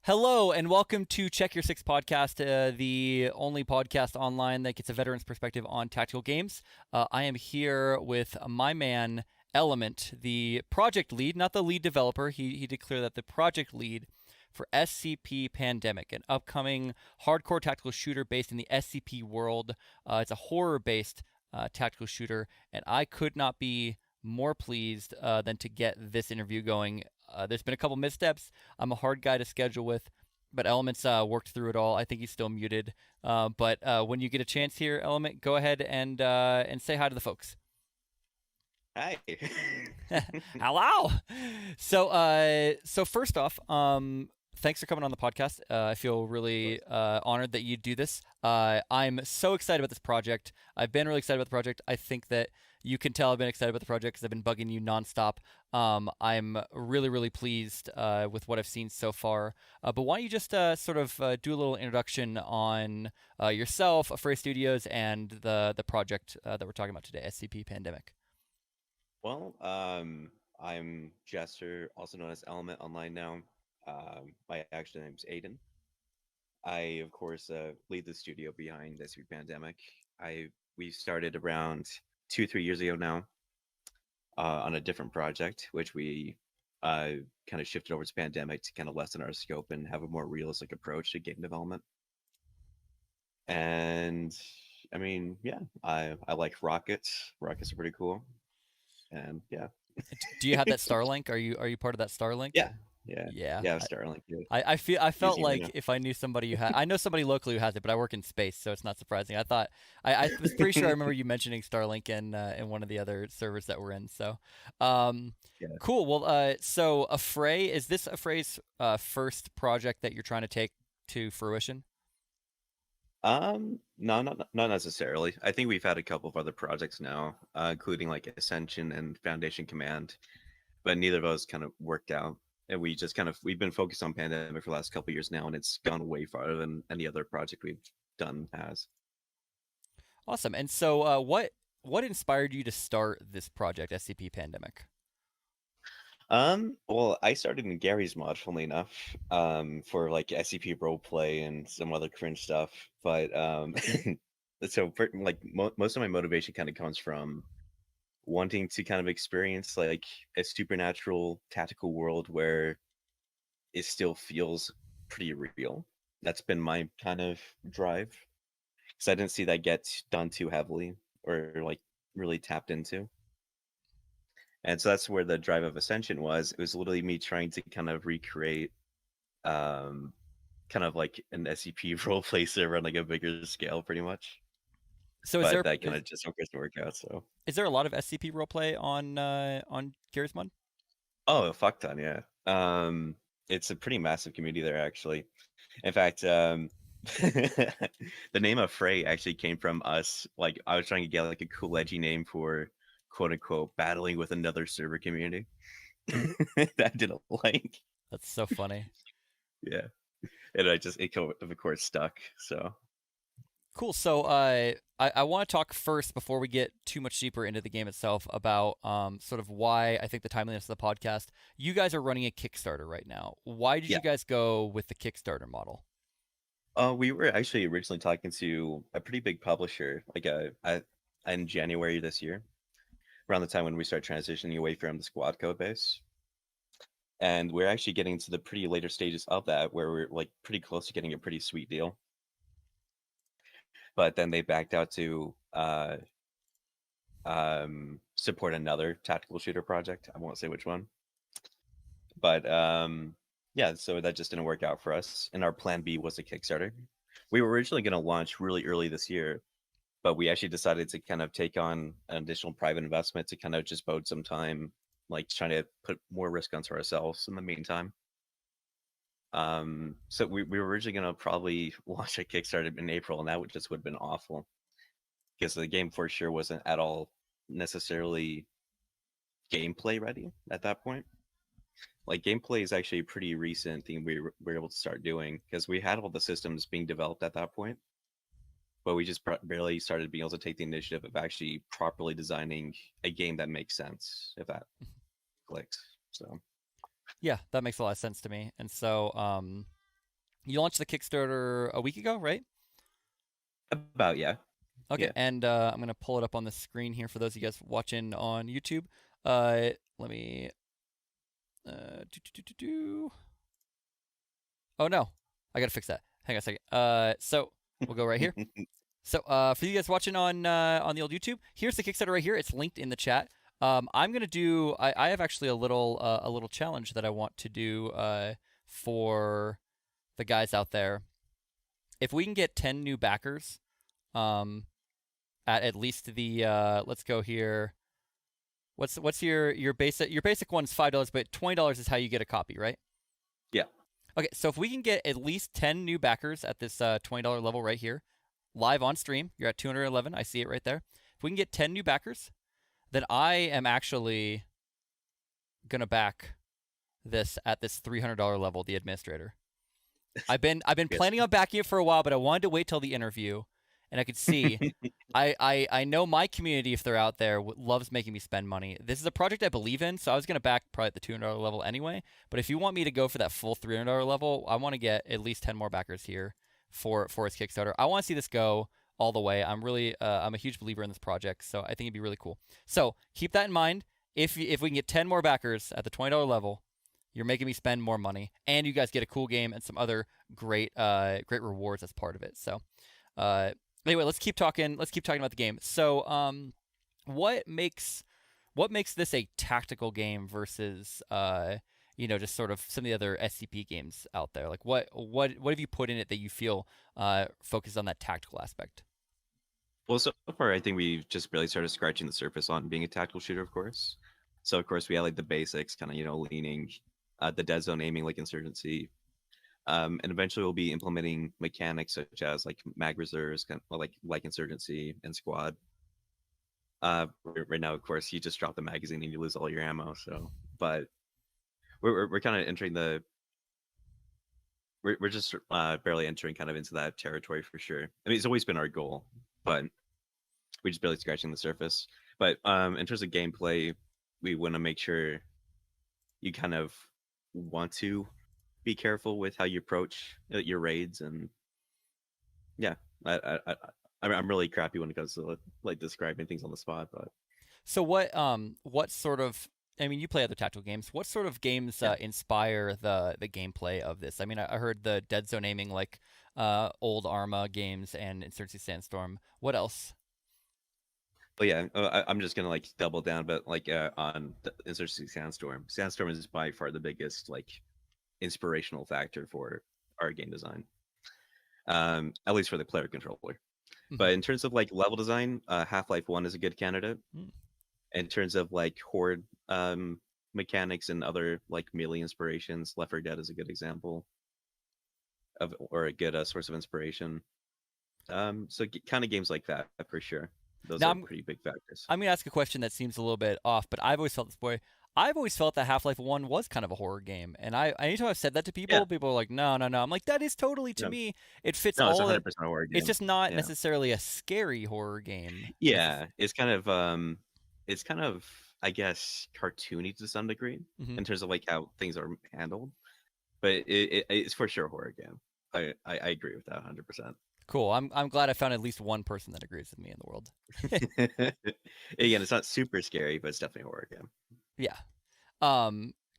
Hello and welcome to Check Your Six podcast, the only podcast online that gets a veteran's perspective on tactical games. I am here with my man Element, the project lead, not the lead developer. He did clear that the project lead for SCP Pandemic, an upcoming hardcore tactical shooter based in the SCP world. It's a horror-based tactical shooter, and I could not be more pleased than to get this interview going. There's been a couple missteps. I'm a hard guy to schedule with, but Element's worked through it all. I think he's still muted. But when you get a chance here, Element, go ahead and say hi to the folks. Hi. Hello. So first off, thanks for coming on the podcast. I feel really honored that you do this. I'm so excited about this project. I've been really excited about the project. I think that you can tell I've been excited about the project because I've been bugging you nonstop. I'm really, really pleased with what I've seen so far. But why don't you just sort of do a little introduction on yourself, Affray Studios, and the project that we're talking about today, SCP Pandemic. Well, I'm Jester, also known as Element online now. My actual name's Aiden. I, of course, lead the studio behind SCP Pandemic. We started around 2-3 years ago now on a different project, which we kind of shifted over to Pandemic to kind of lessen our scope and have a more realistic approach to game development. And I mean, yeah, I like rockets. Rockets are pretty cool. And yeah. Do you have that Starlink? Are you part of that Starlink? Yeah, yeah, Yeah. yeah. Starlink, yeah. I felt Using it right like now. if I knew somebody who had, I know somebody locally who has it, but I work in space, so it's not surprising. I was pretty sure I remember you mentioning Starlink in one of the other servers that we're in. So, um, Yeah. cool. Well, so Affray, is this Affray's first project that you're trying to take to fruition? No, not necessarily. I think we've had a couple of other projects now, including like Ascension and Foundation Command, but neither of those kind of worked out. And we've been focused on Pandemic for the last couple of years now, and it's gone way farther than any other project we've done has. Awesome. And so, what inspired you to start this project, SCP Pandemic? Well, I started in Gary's mod, funnily enough, for like SCP roleplay and some other cringe stuff. But so most of my motivation kind of comes from wanting to kind of experience like a supernatural tactical world where it still feels pretty real. That's been my kind of drive because I didn't see that get done too heavily or like really tapped into. And so that's where the drive of Ascension was. It was literally me trying to kind of recreate kind of like an SCP roleplay server on like a bigger scale pretty much. So, But that kind of just didn't work out. So is there a lot of SCP roleplay on Garry's Mod? oh, a fuck ton, yeah. It's a pretty massive community there actually. In fact, the name of Frey actually came from us. Like I was trying to get like a cool edgy name for quote unquote battling with another server community that I didn't like. That's so funny. Yeah. And it of course stuck. So Cool. So I want to talk first before we get too much deeper into the game itself about sort of why I think the timeliness of the podcast. You guys are running a Kickstarter right now. Why did yeah. you guys go with the Kickstarter model? We were actually originally talking to a pretty big publisher, in January this year, around the time when we started transitioning away from the squad code base. And we're actually getting to the pretty later stages of that where we're like pretty close to getting a pretty sweet deal. But then they backed out to support another tactical shooter project. I won't say which one. But yeah, so that just didn't work out for us. And our plan B was a Kickstarter. We were originally going to launch really early this year, but we actually decided to kind of take on an additional private investment to kind of just bode some time, like trying to put more risk onto ourselves in the meantime. So we were originally going to probably launch a Kickstarter in April, and that would have been awful because the game for sure wasn't at all necessarily gameplay ready at that point. Like gameplay is actually a pretty recent thing we were able to start doing because we had all the systems being developed at that point, but we just barely started being able to take the initiative of actually properly designing a game that makes sense, if that clicks. So Yeah, that makes a lot of sense to me. And so You launched the Kickstarter a week ago, right? About, yeah. Okay, Yeah. and I'm gonna pull it up on the screen here for those of you guys watching on YouTube. Let me. Do, do, do, do, do. Oh no, I gotta fix that. Hang on a second. So we'll go right here. So for you guys watching on the old YouTube, here's the Kickstarter right here. It's linked in the chat. I'm gonna do. I have actually a little challenge that I want to do for the guys out there. If we can get 10 new backers, um, at least the let's go here. What's your basic one's $5, but $20 is how you get a copy, right? Yeah. Okay, so if we can get at least 10 new backers at this $20 level right here, live on stream, you're at 211. I see it right there. If we can get 10 new backers, then I am actually gonna back this at this $300 level, the administrator. I've been Yes. planning on backing it for a while, but I wanted to wait till the interview, and I could see. I know my community, if they're out there, loves making me spend money. This is a project I believe in, so I was gonna back probably at the $200 level anyway. But if you want me to go for that full $300 level, I want to get at least 10 more backers here for its Kickstarter. I want to see this go all the way. I'm a huge believer in this project, so I think it'd be really cool. So keep that in mind. If we can get 10 more backers at the $20 level, you're making me spend more money, and you guys get a cool game and some other great rewards as part of it. So anyway, let's keep talking about the game. So what makes this a tactical game versus just sort of some of the other SCP games out there? Like what have you put in it that you feel focuses on that tactical aspect? Well, so far, I think we've just barely started scratching the surface on being a tactical shooter, of course. So, of course, we had like the basics, kind of, leaning the dead zone aiming like Insurgency. And eventually we'll be implementing mechanics such as like mag reserves, kind of like Insurgency and Squad. Right now, of course, you just drop the magazine and you lose all your ammo. So, but we're kind of entering we're just barely entering kind of into that territory for sure. I mean, it's always been our goal, but we're just barely scratching the surface. But in terms of gameplay, we want to make sure you kind of want to be careful with how you approach your raids, and yeah, I'm really crappy when it comes to like describing things on the spot. But So what sort of, I mean, you play other tactical games. What sort of games yeah, inspire the gameplay of this? I mean, I heard the dead zone aiming, like old Arma games and Insurgency Sandstorm. What else? but yeah, I'm just gonna like double down, but like on the Insurgency Sandstorm. Sandstorm is by far the biggest like inspirational factor for our game design, at least for the player controller. Mhm. But in terms of like level design, Half-Life 1 is a good candidate. Mm. In terms of like horde mechanics and other like melee inspirations, Left 4 Dead is a good example of, or a good source of inspiration. So kind of games like that for sure. Those Now are pretty big factors. I'm gonna ask a question that seems a little bit off, but I've always felt this way. I've always felt that Half-Life 1 was kind of a horror game. And anytime I've said that to Yeah, people are like, no, no, no. I'm like, that is totally, to no, me, it fits no, it's all. 100% a horror It's game. just not Yeah, necessarily a scary horror game. yeah, it's kind of I guess cartoony to some degree Mhm. in terms of like how things are handled, but it's for sure a horror game. I agree with that 100%. Cool. I'm glad I found at least one person that agrees with me in the world. Again, it's not super scary, but it's definitely a horror game. Yeah.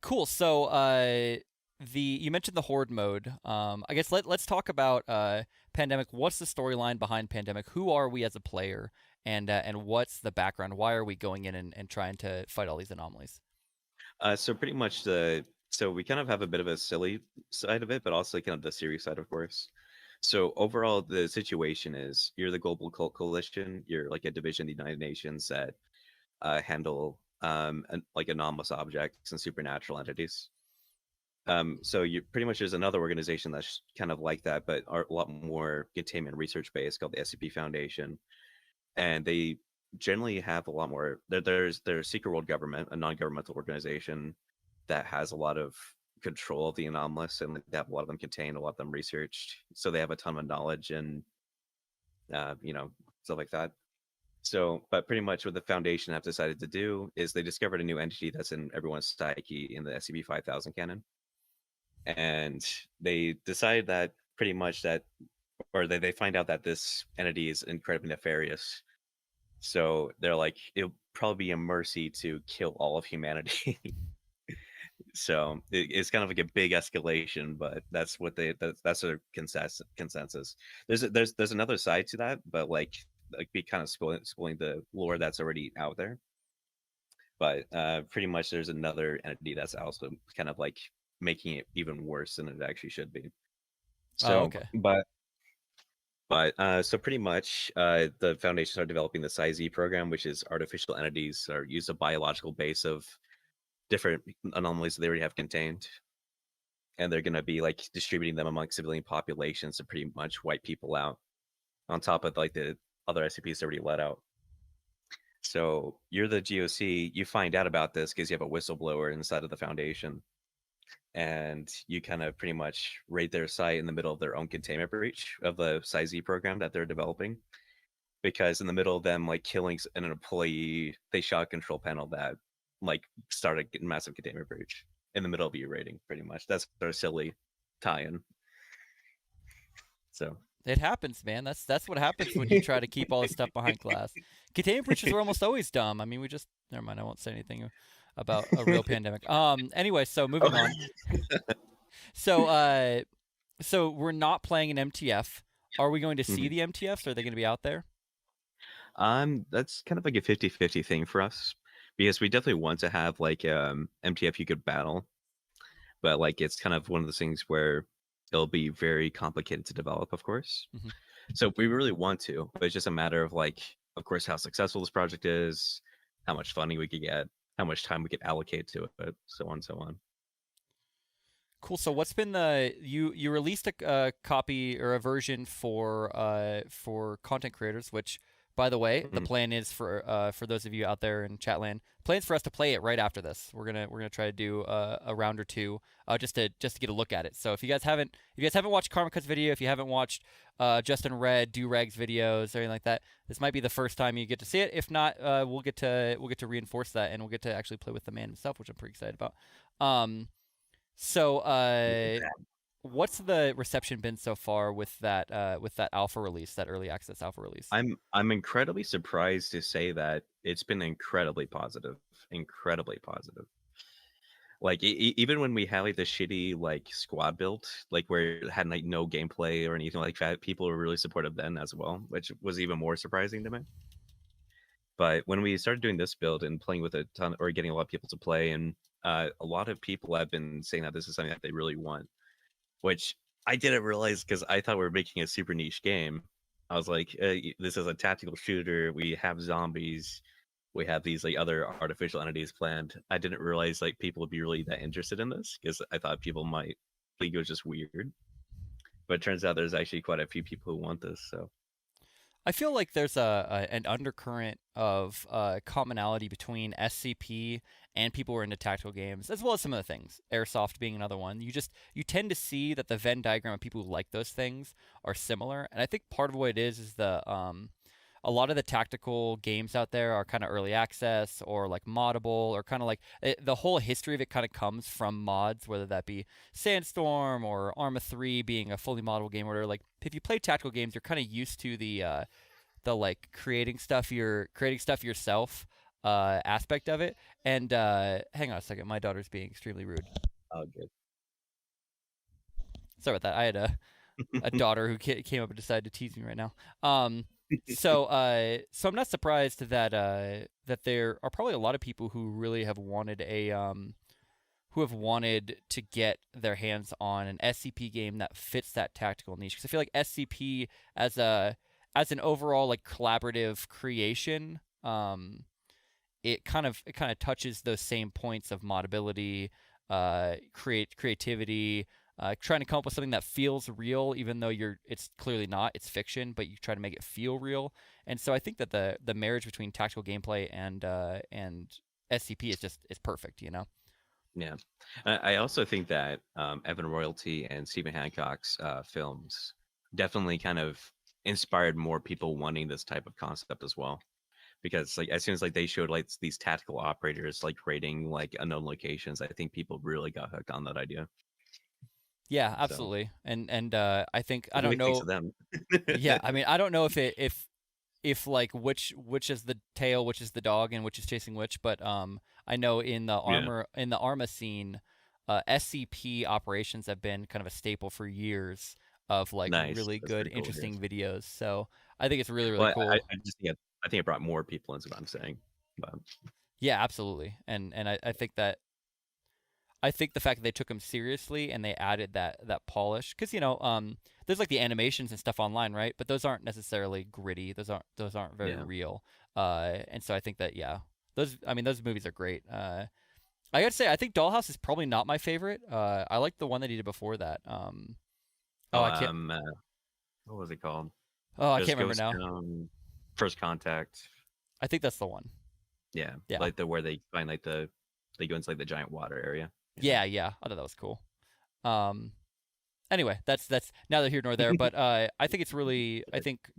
Cool. So you mentioned the horde mode. I guess let's talk about Pandemic. What's the storyline behind Pandemic? Who are we as a player? And what's the background? Why are we going in and trying to fight all these anomalies? So pretty much so we kind of have a bit of a silly side of it, but also kind of the serious side, of course. So overall, the situation is you're the Global Cult Coalition. You're like a division of the United Nations that handle like anomalous objects and supernatural entities. So you pretty much there's another organization that's kind of like that, but are a lot more containment research based called the SCP Foundation, and they generally have a lot more. There's Secret World Government, a non-governmental organization that has a lot of control of the anomalous, and they have a lot of them contained, a lot of them researched, so they have a ton of knowledge and stuff like that. So, but pretty much what the Foundation have decided to do is they discovered a new entity that's in everyone's psyche in the SCP 5000 canon. and they decide that pretty much that, or they find out that this entity is incredibly nefarious. So they're like, it'll probably be a mercy to kill all of humanity. So it's kind of like a big escalation, but that's what that's their consensus. There's another side to that, but like be kind of spoiling the lore that's already out there. But pretty much there's another entity that's also kind of like making it even worse than it actually should be. Oh, So, okay. so pretty much the Foundation started developing the psi-z program, which is artificial entities or use a biological base of different anomalies that they already have contained, and they're going to be like distributing them among civilian populations to pretty much wipe people out on top of like the other SCPs already let out. So you're the GOC, you find out about this because you have a whistleblower inside of the Foundation, and you kind of pretty much raid their site in the middle of their own containment breach of the psi-z program that they're developing. Because in the middle of them like killing an employee, they shot a control panel that like started a massive containment breach in the middle of you raiding. Pretty much, that's their silly tie-in. So It happens, man. That's what happens when you try to keep all this stuff behind glass. Containment breaches are almost always dumb. I mean, we just never mind. I won't say anything about a real pandemic. Anyway, so moving on. So so we're not playing an MTF. Are we going to see the MTFs? Or are they going to be out there? That's kind of like a 50-50 thing for us, because we definitely want to have like MTF you could battle, but like it's kind of one of those things where it'll be very complicated to develop, of course. Mhm. So we really want to, but it's just a matter of like, of course, how successful this project is, how much funding we could get, how much time we could allocate to it, so on and so on. Cool. So what's been the you released a copy or a version for content creators, which by the way, the Mhm. plan is for those of you out there in Chatland, plans for us to play it right after this. We're gonna try to do a round or two just to get a look at it. So if you guys haven't watched Karmika's video, if you haven't watched Justin Red, Durag's videos, or anything like that, this might be the first time you get to see it. If not, we'll get to reinforce that, and we'll get to actually play with the man himself, which I'm pretty excited about. So, what's the reception been so far with that alpha release, that early access alpha release? I'm incredibly surprised to say that it's been incredibly positive, incredibly positive. Like even when we had like the shitty like squad build, like where it had like no gameplay or anything like that, people were really supportive then as well, which was even more surprising to me. But when we started doing this build and playing with a ton, or getting a lot of people to play, and a lot of people have been saying that this is something that they really want, which I didn't realize because I thought we were making a super niche game. I was like, this is a tactical shooter. We have zombies. We have these like other artificial entities planned. I didn't realize like people would be really that interested in this, because I thought people might think it was just weird. But it turns out there's actually quite a few people who want this. So I feel like there's an undercurrent of commonality between SCP and people who are into tactical games, as well as some of the things. Airsoft being another one. You tend to see that the Venn diagram of people who like those things are similar, and I think part of what it is the a lot of the tactical games out there are kind of early access or like moddable, or kind of like the whole history of it kind of comes from mods, whether that be Sandstorm or Arma 3 being a fully moddable game, where like if you play tactical games, you're kind of used to the like creating stuff yourself aspect of it. And hang on a second, my daughter's being extremely rude. oh, good. Sorry about that. I had a daughter who came up and decided to tease me right now. So I'm not surprised that there are probably a lot of people who really have wanted who have wanted to get their hands on an SCP game that fits that tactical niche. Because I feel like SCP as an overall like collaborative creation, it kind of touches those same points of modability, creativity, trying to come up with something that feels real, even though it's clearly not. It's fiction, but you try to make it feel real. And so I think that the marriage between tactical gameplay and SCP is perfect. You know. Yeah, I also think that Evan Royalty and Stephen Hancock's films definitely kind of inspired more people wanting this type of concept as well. Because like as soon as like they showed like these tactical operators like raiding like unknown locations, I think people really got hooked on that idea. Yeah, So absolutely. And I think I well, don't big thanks know. to them. Yeah, I mean, I don't know if like which is the tail, which is the dog, and which is chasing which, but I know Yeah, in the Arma scene, SCP operations have been kind of a staple for years of like nice. really That's good, pretty cool to hear. interesting videos. So I think it's really, really Well, cool. I just think I think it brought more people into what I'm saying. But Yeah, absolutely. And I think that I think the fact that they took him seriously and they added that polish, because there's like the animations and stuff online, right? But those aren't necessarily gritty. Those aren't very yeah, real. And so I think that yeah, those movies are great. I gotta say I think Dollhouse is probably not my favorite. I like the one that he did before that. Oh oh, I can't what was it called? oh I Just can't remember Ghost now. First Contact. I think that's the one. Yeah, Yeah, like where they find like they go into like the giant water area. Yeah. yeah. I thought that was cool. Um, anyway, that's neither here nor there. But I think it's really I think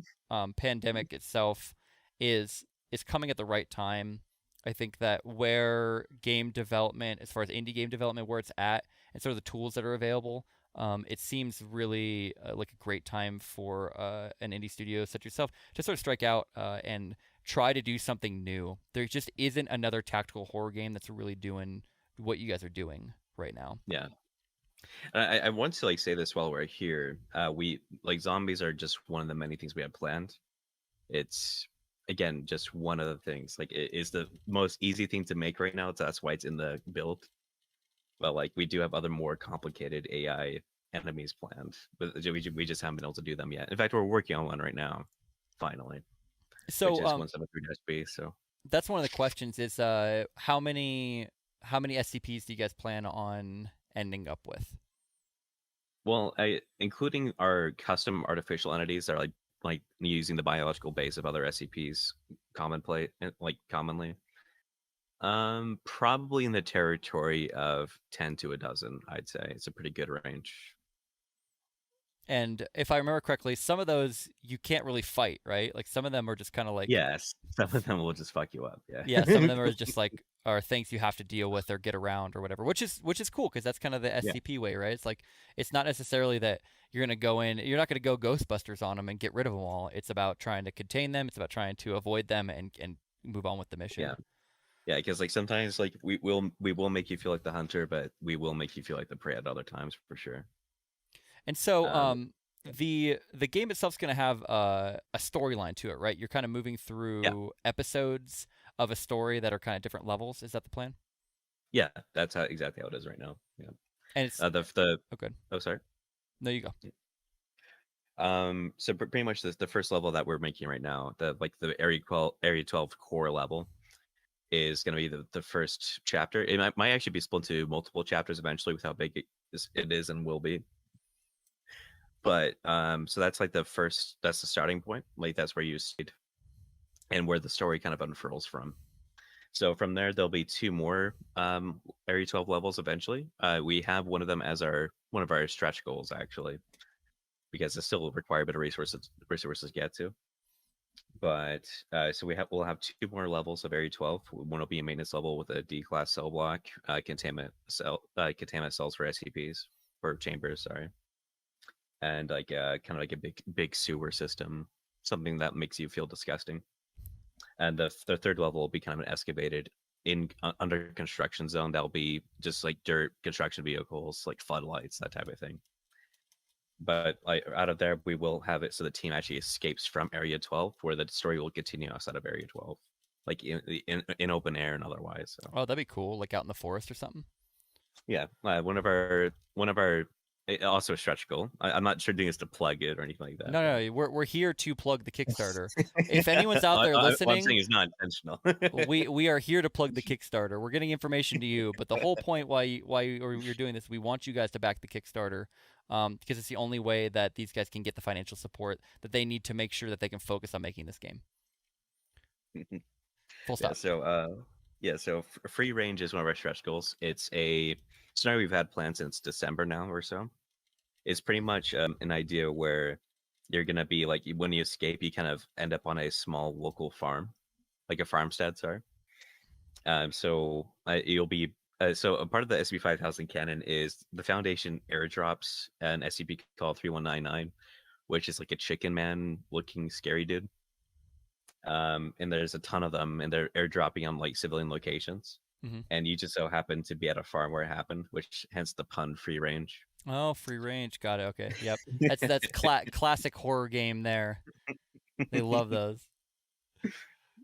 pandemic itself is coming at the right time. I think that where game development, as far as indie game development, where it's at, and sort of the tools that are available, it seems really like a great time for an indie studio such as yourself to sort of strike out and try to do something new. There just isn't another tactical horror game that's really doing what you guys are doing right now. Yeah. And I want to like say this while we're here. We like zombies are just one of the many things we have planned. It's again just one of the things. Like it is the most easy thing to make right now. So that's why it's in the build. But like we do have other more complicated AI enemies planned, but we just haven't been able to do them yet. In fact, we're working on one right now, finally, which So is 173-B. So that's one of the questions is how many SCPs do you guys plan on ending up with? well, including our custom artificial entities that are like using the biological base of other SCPs commonly. Probably in the territory of 10 to a dozen, I'd say. It's a pretty good range. And if I remember correctly, some of those you can't really fight, right? Like some of them are just kind of like Yes, some of them will just fuck you up. yeah, some of Yeah. them are just like are things you have to deal with or get around or whatever, which is cool because that's kind of the Yeah. SCP way, right? It's like it's not necessarily that you're gonna go in, you're not gonna go Ghostbusters on them and get rid of them all. It's about trying to contain them. It's about trying to avoid them and move on with the mission. Yeah. Yeah, because like sometimes like we will make you feel like the hunter, but we will make you feel like the prey at other times for sure. And so, Um, yeah. the game itself's going to have a storyline to it, right? You're kind of moving Yeah. through episodes of a story that are kind of different levels. Is that the plan? Yeah, that's exactly how it is right now. Yeah. And it's The oh good. oh sorry. No, you go. So pretty much the first level that we're making right now, the Area 12 core level is going to be the first chapter. It might actually be split into multiple chapters eventually with how big it is and will be. But so that's like that's the starting point. Like that's where you stayed and where the story kind of unfurls from. So from there, there'll be two more Area 12 levels eventually. We have one of them as one of our stretch goals actually, because it's still require a bit of resources to get to. But so we'll have two more levels of Area 12. One will be a maintenance level with a D class cell block, containment cells for SCPs or chambers, sorry, and like kind of like a big sewer system, something that makes you feel disgusting. And the third level will be kind of an excavated in under construction zone that'll be just like dirt construction vehicles, like floodlights, that type of thing. But like out of there, we will have it so the team actually escapes from Area 12, where the story will continue outside of Area 12, like in open air and otherwise. So Oh, that'd be cool. Like out in the forest or something. yeah, one of our also a stretch goal. I'm not sure doing this to plug it or anything like that, No, but no, we're here to plug the Kickstarter. If anyone's out there what I'm saying listening, is not intentional. we are here to plug the Kickstarter. We're getting information to you, but the whole point why you're doing this, we want you guys to back the Kickstarter, because it's the only way that these guys can get the financial support that they need to make sure that they can focus on making this game. Full Yeah, stop. so free range is one of our stretch goals. It's a scenario we've had planned since December now or so. It's pretty much an idea where you're gonna be like when you escape, you kind of end up on a small local farm, like a farmstead, sorry. So you'll be So a part of the SCP 5000 canon is the Foundation airdrops an SCP called 3199, which is like a chicken man looking scary dude. And there's a ton of them, and they're airdropping on like civilian locations. Mm-hmm. And you just so happen to be at a farm where it happened, which hence the pun free range. Oh, free range. Got it. Okay. Yep. That's classic horror game there. They love those.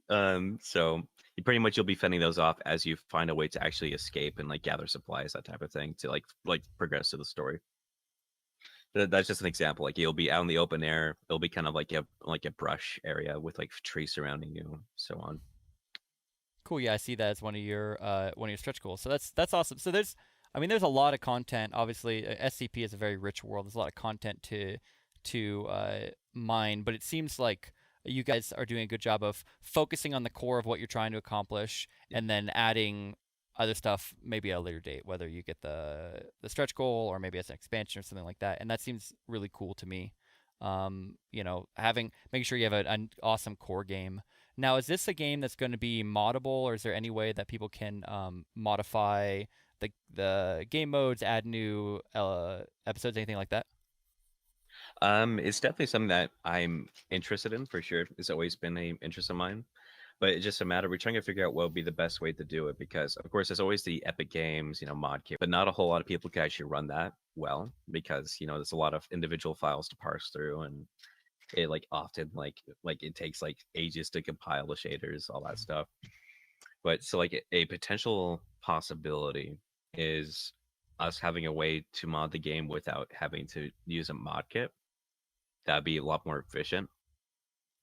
So you pretty much you'll be fending those off as you find a way to actually escape and like gather supplies, that type of thing, to like progress to the story. That's just an example. Like you'll be out in the open air. It'll be kind of like a brush area with like trees surrounding you, so on. Cool. Yeah, I see that as one of your stretch goals. So that's awesome. So there's a lot of content. Obviously, SCP is a very rich world. There's a lot of content to mine, but it seems like you guys are doing a good job of focusing on the core of what you're trying to accomplish, and then adding other stuff maybe at a later date, whether you get the stretch goal or maybe as an expansion or something like that. And that seems really cool to me. Making sure you have an awesome core game. Now, is this a game that's going to be moddable, or is there any way that people can modify the game modes, add new episodes, anything like that? It's definitely something that I'm interested in for sure. It's always been an interest of mine, but it's just a matter. We're trying to figure out what would be the best way to do it because, of course, there's always the Epic Games, mod kit, but not a whole lot of people can actually run that well because there's a lot of individual files to parse through, and it like often like it takes like ages to compile the shaders, all that stuff. But so like a potential possibility is us having a way to mod the game without having to use a mod kit. That'd be a lot more efficient.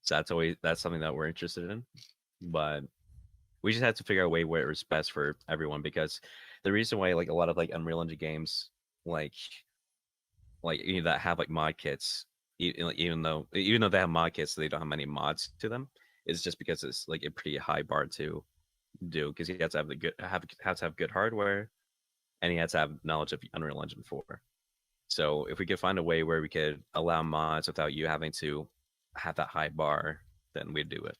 So that's something that we're interested in. But we just had to figure out a way where it was best for everyone because the reason why like a lot of like Unreal Engine games like that have like mod kits, even though they have mod kits, they don't have many mods to them. Is just because it's like a pretty high bar to do because you have to have good hardware, and you have to have knowledge of Unreal Engine 4. So if we could find a way where we could allow mods without you having to have that high bar, then we'd do it.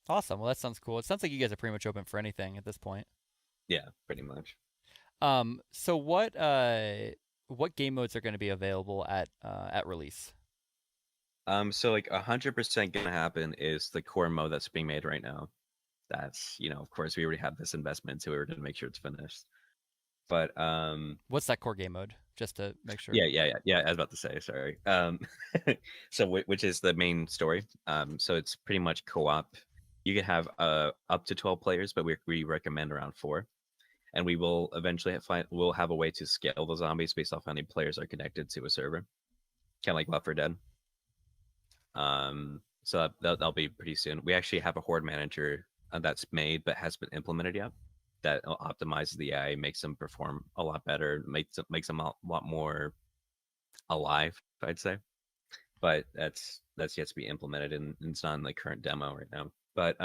Awesome. Well, that sounds cool. It sounds like you guys are pretty much open for anything at this point. Yeah, pretty much. So what game modes are going to be available at release? So like 100% gonna happen is the core mode that's being made right now. That's of course we already have this investment into it to make sure it's finished. But What's that core game mode? Just to make sure. yeah. I was about to say sorry. So which is the main story. So it's pretty much co-op. You can have up to 12 players, but we recommend around 4. And we will eventually we'll have a way to scale the zombies based off how many players are connected to a server, kind of like Left 4 Dead. So that'll be pretty soon. We actually have a horde manager that's made but hasn't been implemented yet. That optimizes the AI, makes them perform a lot better, makes them a lot more alive, I'd say. But that's yet to be implemented, and it's not in the current demo right now. But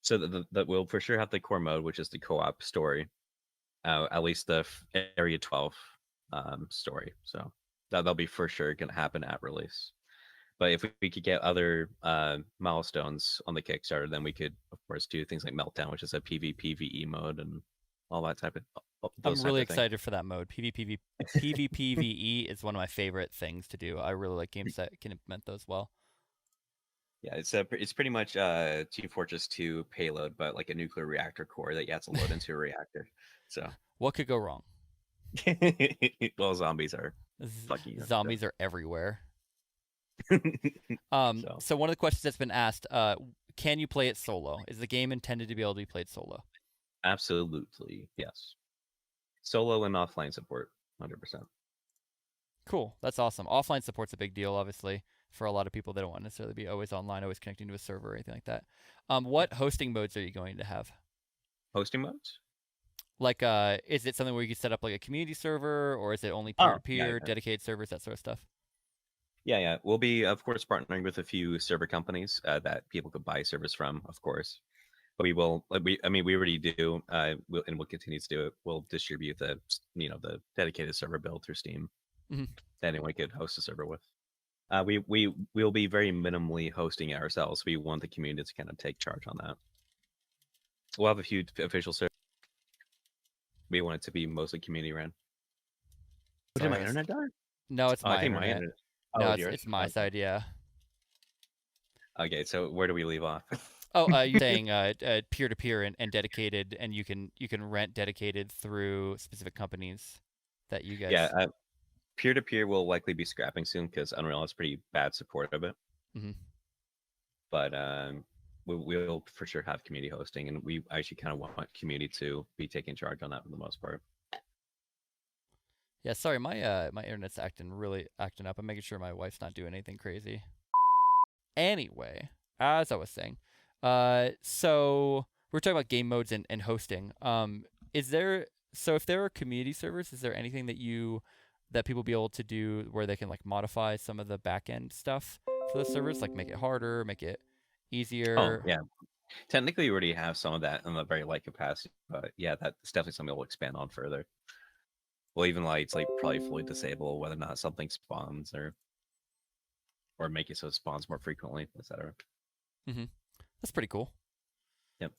so that we'll for sure have the core mode, which is the co-op story, at least the Area 12 story. So that'll be for sure going to happen at release. But if we could get other milestones on the Kickstarter, then we could, of course, do things like Meltdown, which is a PvPvE mode and all that type of. I'm really excited for that mode. PvPvE is one of my favorite things to do. I really like games that can implement those well. Yeah, it's pretty much Team Fortress 2 payload, but like a nuclear reactor core that you have to load into a reactor. So what could go wrong? Well, zombies are fucking zombies are everywhere. So one of the questions that's been asked, can you play it solo? Is the game intended to be able to be played solo? Absolutely, yes. Solo and offline support, 100%. Cool, that's awesome. Offline support's a big deal, obviously, for a lot of people. They don't want to necessarily be always online, always connecting to a server or anything like that. What hosting modes are you going to have? Hosting modes? Like, is it something where you can set up like a community server, or is it only peer-to-peer, dedicated servers, that sort of stuff? Yeah. We'll be, of course, partnering with a few server companies that people could buy servers from, of course. But we will, we already do, and we'll continue to do it. We'll distribute the dedicated server build through Steam that anyone could host a server with. We'll be very minimally hosting it ourselves. We want the community to kind of take charge on that. We'll have a few official servers We want it to be mostly community run. Did Sorry, my internet die? no, it's Oh, I my think my internet. internet. No, Oh, it's yours. it's my Okay. side, yeah. Okay, so where do we leave off? Oh, you're saying peer-to-peer and dedicated, and you can rent dedicated through specific companies that you Yeah, guys. peer-to-peer will likely be scrapping soon because Unreal has pretty bad support of it. Mhm. But we'll for sure have community hosting, and we actually kind of want community to be taking charge on that for the most part. Yeah, sorry, my internet's acting up. I'm making sure my wife's not doing anything crazy. Anyway, as I was saying, so we're talking about game modes and hosting. Is there so if there are community servers, is there anything that people be able to do where they can like modify some of the back end stuff for the servers, like make it harder, make it Oh easier? yeah, technically you already have some of that in a very light capacity, but yeah, that's definitely something we'll expand on further. Well, even like it's like probably fully disable whether or not something spawns or make it so it spawns more frequently, etc. Mm-hmm. That's pretty cool. Yep.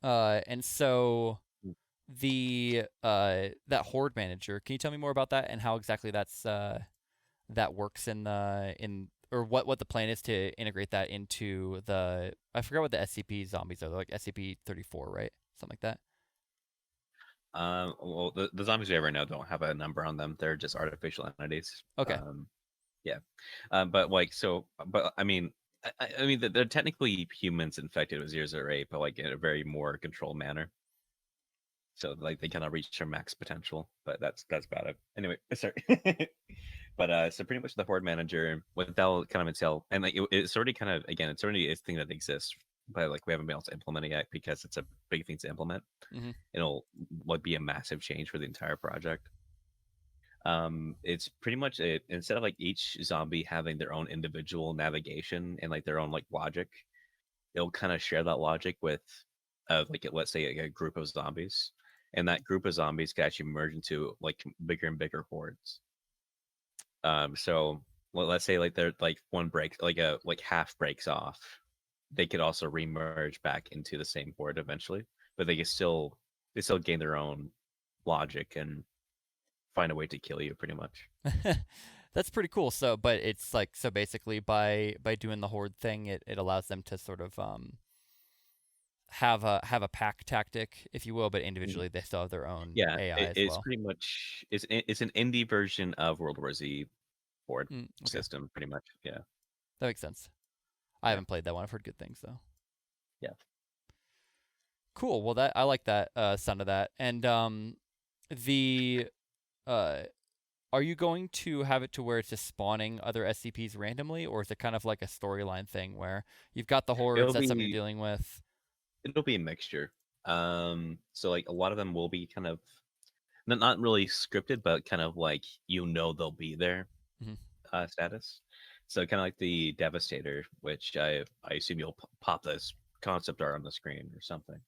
And so the that horde manager, can you tell me more about that and how exactly that works in or what the plan is to integrate that into the I forgot what the SCP zombies are. They're like SCP-34, right? Something like that. Well, the zombies we ever know don't have a number on them. They're just artificial entities. Okay. Yeah. But like so, but I mean, I mean they're technically humans infected with 008, but like in a very more controlled manner. So like they kind of reach their max potential, but that's about it. Anyway, sorry. But so pretty much the horde manager, what that'll kind of entail, and like it's already kind of again, it's already a thing that exists, but like we haven't been able to implement it yet because it's a big thing to implement. Mm-hmm. It'll like be a massive change for the entire project. It's pretty much it. Instead of like each zombie having their own individual navigation and like their own like logic, it'll kind of share that logic with, like let's say a group of zombies, and that group of zombies can actually merge into like bigger and bigger hordes. So well, let's say like they're like one break, like a like half breaks off, they could also remerge back into the same horde eventually, but they still gain their own logic and find a way to kill you pretty much. That's pretty cool. So, but it's like so basically by doing the horde thing, it allows them to sort of have a pack tactic, if you will, but Mhm. individually they still have their own Yeah, AI as it's well. pretty much it's an indie version of World War Z board Okay, system, pretty much. Yeah, that makes sense. I yeah, haven't played that one. I've heard good things though. yeah. Cool. Well, that I like that sound of that. And the uh, are you going to have it to where it's just spawning other SCPs randomly, or is it kind of like a storyline thing where you've got the hordes, It'll that's something you're be dealing with? it'll be a mixture. So like a lot of them will be kind of not really scripted, but kind of like they'll be there Hmm. status. So kind of like the Devastator, which I assume you'll pop this concept art on the screen or something.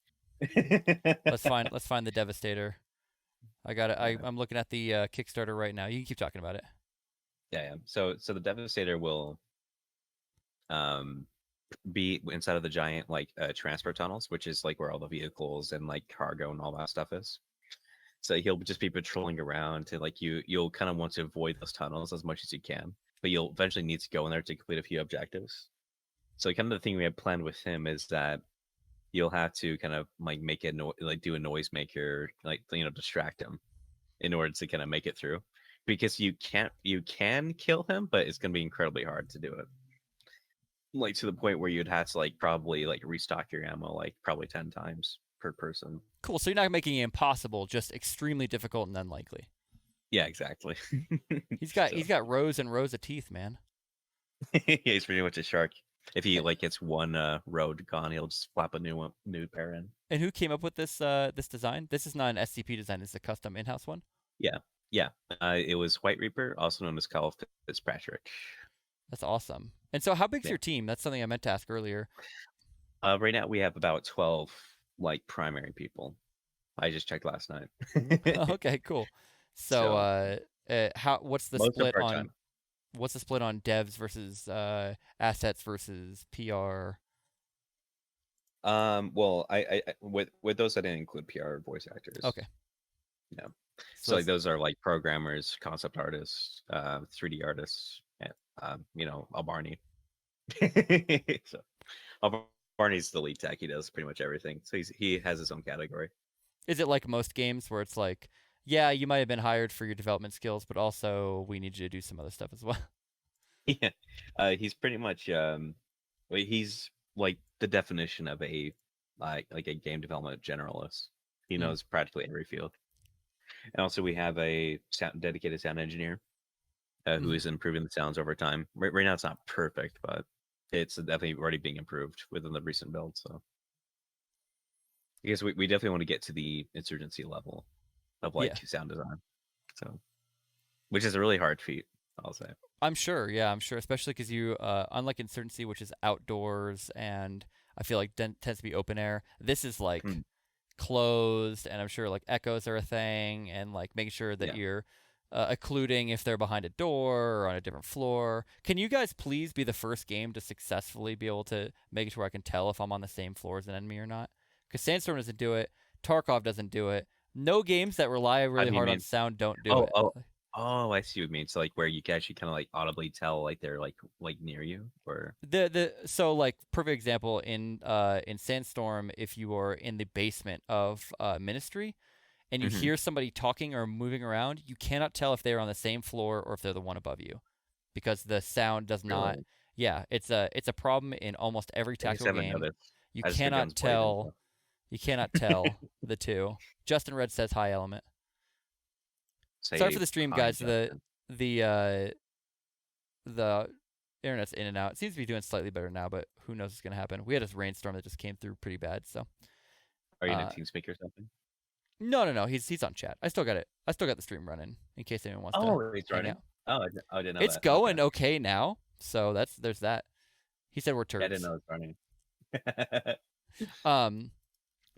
Let's find the Devastator. I got it. Yeah, I'm looking at the Kickstarter right now. You can keep talking about it. yeah. So the Devastator will um be inside of the giant like transport tunnels, which is like where all the vehicles and like cargo and all that stuff is. So he'll just be patrolling around to like you'll kind of want to avoid those tunnels as much as you can, but you'll eventually need to go in there to complete a few objectives. So kind of the thing we have planned with him is that you'll have to kind of like make it like do a noisemaker, like distract him in order to kind of make it through, because you can kill him, but it's gonna be incredibly hard to do it. Like to the point where you'd have to like probably like restock your ammo like probably 10 times per person. Cool. So you're not making it impossible, just extremely difficult and unlikely. Yeah, exactly. He's So got rows and rows of teeth, man. yeah, he's pretty much a shark. If he like gets one road gone, he'll just flap a new pair in. And who came up with this design? This is not an SCP design. It's a custom in-house one. Yeah, yeah. It was White Reaper, also known as Kyle Fitzpatrick. That's awesome. And so, how big's Yeah. your team? That's something I meant to ask earlier. Right now we have about 12 like primary people. I just checked last night. Okay, cool. So, So how most are part time. what's the split on devs versus assets versus PR? Well, with those, I didn't include PR voice actors. Okay. No. So So like that's those are like programmers, concept artists, 3D artists, and a Barney. So Barney's the lead tech. He does pretty much everything. So he has his own category. is it like most games where it's like, yeah, you might have been hired for your development skills, but also we need you to do some other stuff as well. Yeah, he's pretty much well, he's like the definition of a like a game development generalist. He Mm, knows practically every field. And also we have a dedicated sound engineer who mm. is improving the sounds over time. Right now it's not perfect, but it's definitely already being improved within the recent build. So because we definitely want to get to the insurgency level of Yeah. like sound design. So which is a really hard feat, I'll say. I'm sure. Yeah, I'm sure. Especially because you, unlike Insurgency, which is outdoors and I feel like tends to be open air, this is like Mm, closed, and I'm sure like echoes are a thing, and like making sure that yeah. you're occluding if they're behind a door or on a different floor. Can you guys please be the first game to successfully be able to make it to where I can tell if I'm on the same floor as an enemy or not? Because Sandstorm doesn't do it. Tarkov doesn't do it. No games that rely How really do you hard on mean? sound don't do Oh, it. oh, oh, I see what you mean. So like where you can actually kind of like audibly tell like they're like near you or So like perfect example in Sandstorm, if you are in the basement of Ministry and you hmm hear somebody talking or moving around, you cannot tell if they're on the same floor or if they're the one above you, because the sound does not. really. Yeah, it's a problem in almost every I just tactical haven't game. noticed. You I just heard cannot guns blazing. tell. So. You cannot tell the two. Justin Red says hi, Element. Sorry for Say the stream, hi, guys. The Justin. the uh, the internet's in and out. It seems to be doing slightly better now, but who knows what's gonna happen. We had this rainstorm that just came through pretty bad, so Are you in a uh TeamSpeak or something? no, he's on chat. I still got it. I still got the stream running in case anyone wants to Oh, he's hang running. out. Oh, I didn't know It's that. Okay. going okay now, so there's that. He said we're Yeah, I didn't turds. know it's running. Um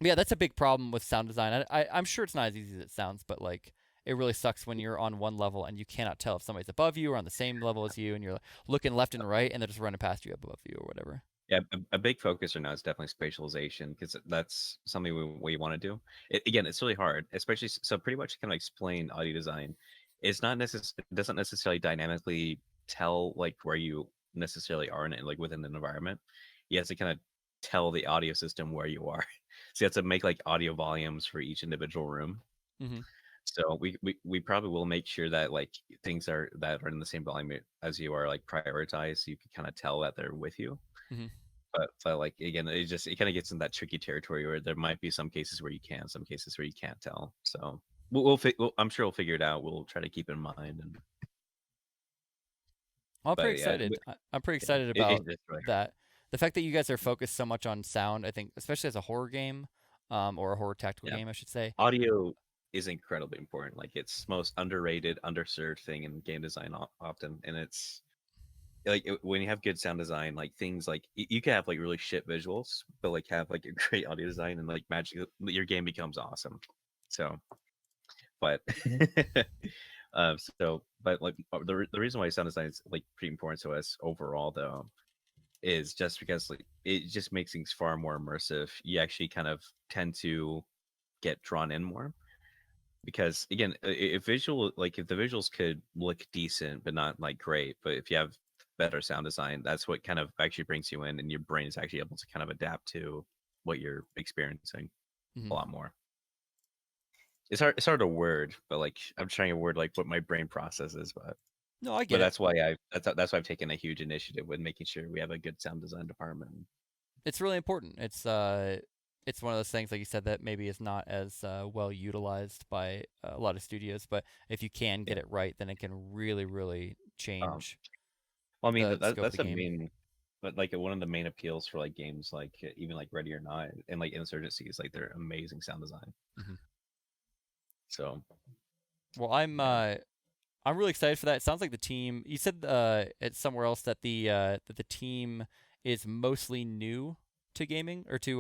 yeah, that's a big problem with sound design. I'm sure it's not as easy as it sounds, but like it really sucks when you're on one level and you cannot tell if somebody's above you or on the same level as you, and you're looking left and right and they're just running past you above you or whatever. Yeah, a big focus right now is definitely spatialization because that's something we want to do. Again, it's really hard, especially so. Pretty much, kind of explain audio design. It's not it doesn't necessarily dynamically tell like where you necessarily are in it, like within an environment. You have to kind of tell the audio system where you are. So you have to make like audio volumes for each individual room. Mm-hmm. So we probably will make sure that like things that are in the same volume as you are like prioritized, so you can kind of tell that they're with you. Mm-hmm. But like again, it kind of gets in that tricky territory where there might be some cases where you can, some cases where you can't tell. So I'm sure we'll figure it out. We'll try to keep in mind. And Well, I'm pretty but yeah, excited. I'm pretty yeah, excited about it's just really hard. that. The fact that you guys are focused so much on sound, I think, especially as a horror game, or a horror tactical Yeah, game, I should say. audio is incredibly important. Like it's most underrated, underserved thing in game design often, and it's like when you have good sound design, like things like you can have like really shit visuals, but like have like a great audio design and like magic, your game becomes awesome. So, but but like the reason why sound design is like pretty important to us overall though is just because like it just makes things far more immersive. You actually kind of tend to get drawn in more because again, if if the visuals could look decent but not like great, but if you have better sound design, that's what kind of actually brings you in, and your brain is actually able to kind of adapt to what you're experiencing Mm-hmm. a lot more. It's hard to word, but like I'm trying to word like what my brain processes, No, I but get it. that's why I've taken a huge initiative with making sure we have a good sound design department. It's really important. It's one of those things, like you said, that maybe is not as well utilized by a lot of studios. But if you can Yeah. get it right, then it can really, really Um, change well, I mean the scope of that's the a game. main, but like one of the main appeals for like games like even like Ready or Not and like Insurgency is like their amazing sound design. Mm-hmm. So Well, yeah, I'm really excited for that. It sounds like the team. You said it's somewhere else that the team is mostly new to gaming, or to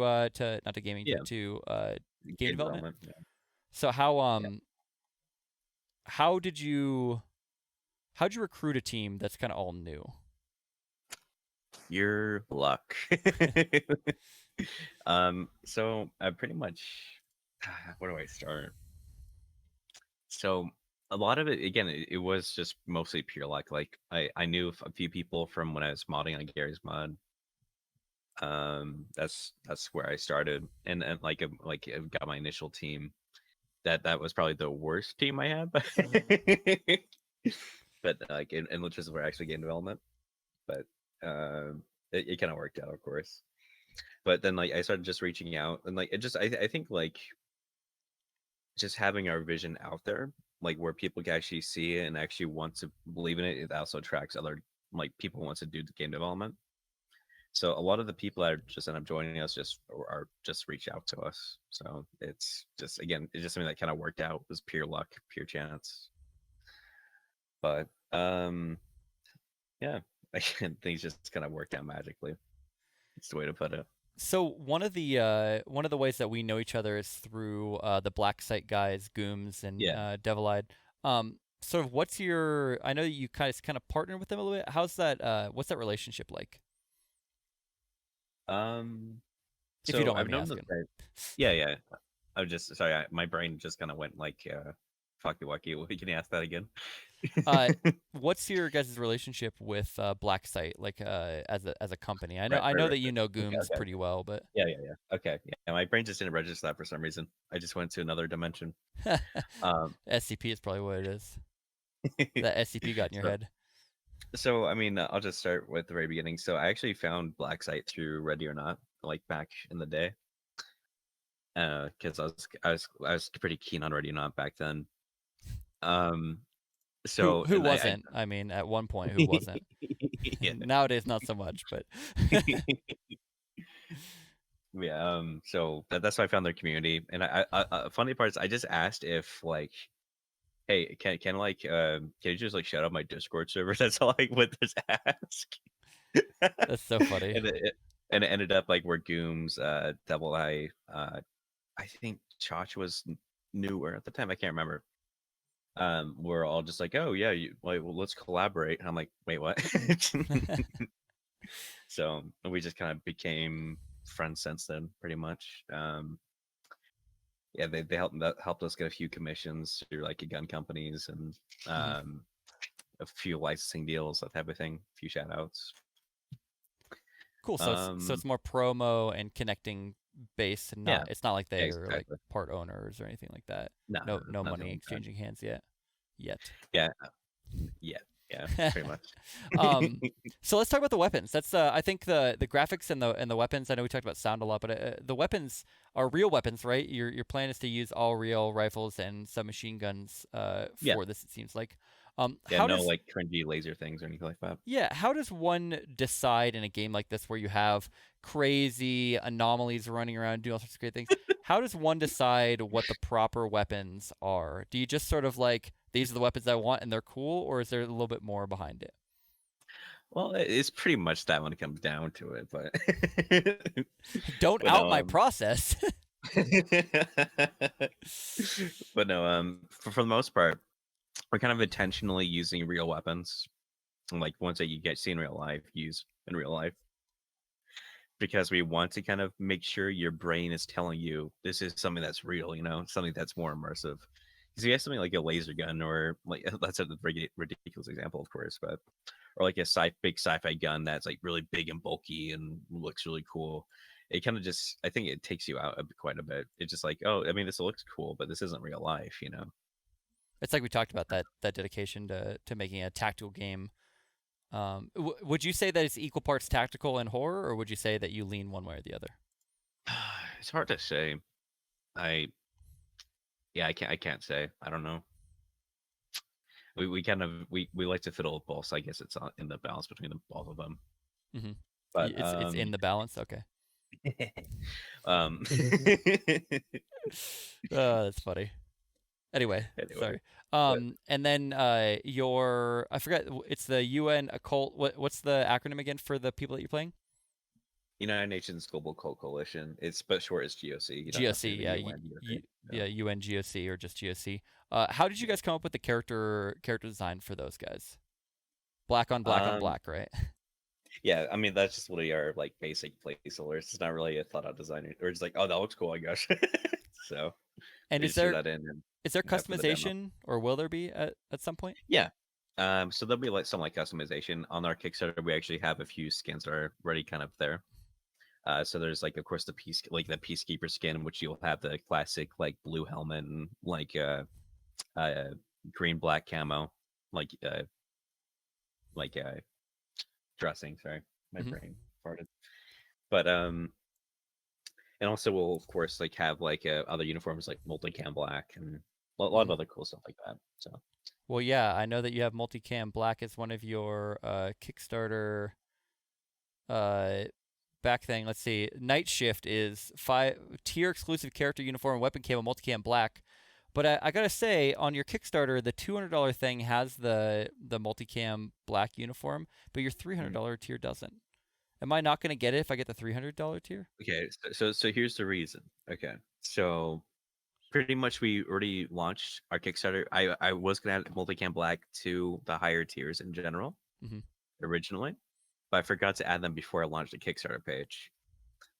not to gaming, yeah, but to game game development. development. Yeah. So Yeah. how did you how'd you recruit a team that's kind of all new? pure luck. So I pretty much, where do I start? So a lot of it, again, it was just mostly pure luck. Like I knew a few people from when I was modding on Gary's mod. That's where I started, and like I got my initial team. That was probably the worst team I had, but like in which is where I actually game development. But it kind of worked out, of course. But then like I started just reaching out, and like it just I think like just having our vision out there, like where people can actually see it and actually want to believe in it, it also attracts other like people who wants to do the game development. So a lot of the people that just end up joining us just are just reach out to us. So it's just, again, it's just something that kind of worked out. It was pure luck, pure chance. But yeah, again, things just kind of worked out magically. It's the way to put it. So one of the ways that we know each other is through the Black Site guys, Gooms and Yeah. Devil Eyed. Sort of what's your? I know that you guys kind of partner with them a little bit. How's that? What's that relationship like? Um. If you So don't mind I've me known those asking. guys. Yeah, yeah. I was just sorry. My brain just kind of went like fucky wucky. Can you ask that again? Uh, what's your guys' relationship with Black Site, like as a company? Right, I right, know right. that you know Okay, Gooms okay. pretty well, but Yeah, yeah, yeah. Okay, yeah. My brain just didn't register that for some reason. I just went to another dimension. Um, SCP is probably what it is. That SCP got in your so, head. so I mean, I'll just start with the very beginning. So I actually found Black Site through Ready or Not, like back in the day, because I was pretty keen on Ready or Not back then. Um, so Who and wasn't? I mean, at one point, who wasn't? yeah. Nowadays, not so much, but Yeah, so that's why I found their community, and funny part is I just asked if like, hey, can you just like shut up my Discord server? That's all I would just ask. that's so funny. and it ended up like where Gooms, Double I, I think Chach was newer at the time. I can't remember. We're all just like, oh yeah, well, let's collaborate. And I'm like, wait, what? So we just kind of became friends since then, pretty much. Yeah, they helped us get a few commissions through like gun companies and Mhm. a few licensing deals, that type of thing. A few shout outs. Cool. So Um, it's more promo and connecting based, and yeah, not it's not like yeah, they are like exactly. part owners or anything like that. No, no, no, No nothing money like that. exchanging hands yet. Yeah, yeah, yeah, pretty much. um, so let's talk about the weapons. That's I think the graphics and the weapons. I know we talked about sound a lot, but the weapons are real weapons, right? Your plan is to use all real rifles and submachine guns Yeah, for this. It seems like. yeah, How no does like cringy laser things or anything like that. Yeah, how does one decide in a game like this where you have crazy anomalies running around doing all sorts of great things? How does one decide what the proper weapons are? Do you just sort of like, these are the weapons I want and they're cool, or is there a little bit more behind it? Well, it's pretty much that when it comes down to it, but Don't but out no, my process. but no, for the most part, we're kind of intentionally using real weapons, like ones that you get see in real life, use in real life, because we want to kind of make sure your brain is telling you this is something that's real, something that's more immersive. Because you have something like a laser gun, or like that's a ridiculous example, of course, but or like a big sci-fi gun that's like really big and bulky and looks really cool. It kind of just, I think it takes you out quite a bit. It's just like, oh, I mean, this looks cool, but this isn't real life. It's like we talked about that dedication to making a tactical game. Would you say that it's equal parts tactical and horror, or would you say that you lean one way or the other? It's hard to say. I Yeah, I can't say. I don't know. We kind of we like to fiddle with both. So I guess it's in the balance between both of them. Hmm. But It's in the balance. Okay. um That's funny. Anyway, anyway, sorry. but And then your I forgot it's the UN occult. What's the acronym again for the people that you're playing? United Nations Global Cult Coalition. It's but short as GOC. You don't have to GOC, do the yeah, UN. yeah, UN GOC or just GOC. How did you guys come up with the character design for those guys? Black on black on Um, black, right? Yeah, I mean that's just what our like basic placeholders. It's not really a thought out design. Or it's like, oh, that looks cool, I guess. So And we is just threw there that in and is there that for the demo. customization, or will there be at some point? Yeah. So there'll be like some like customization on our Kickstarter. We actually have a few skins that are already kind of there. So there's like, of course, the peacekeeper skin, which you'll have the classic like blue helmet and like uh green black camo, like like dressing. Sorry, my Hmm. brain farted. But and also we'll of course like have like other uniforms like multicam black and a lot of Hmm. other cool stuff like that. So Well, yeah, I know that you have multicam black as one of your Kickstarter uh back thing. Let's see. Night Shift is 5 tier exclusive character uniform, weapon camo, multicam black. But I gotta say, on your Kickstarter, the $200 thing has the multicam black uniform, but your $300 tier doesn't. Am I not gonna get it if I get the $300 tier? okay, so here's the reason. Okay, so pretty much we already launched our Kickstarter. I was gonna add multicam black to the higher tiers in general Hmm. originally, but I forgot to add them before I launched the Kickstarter page.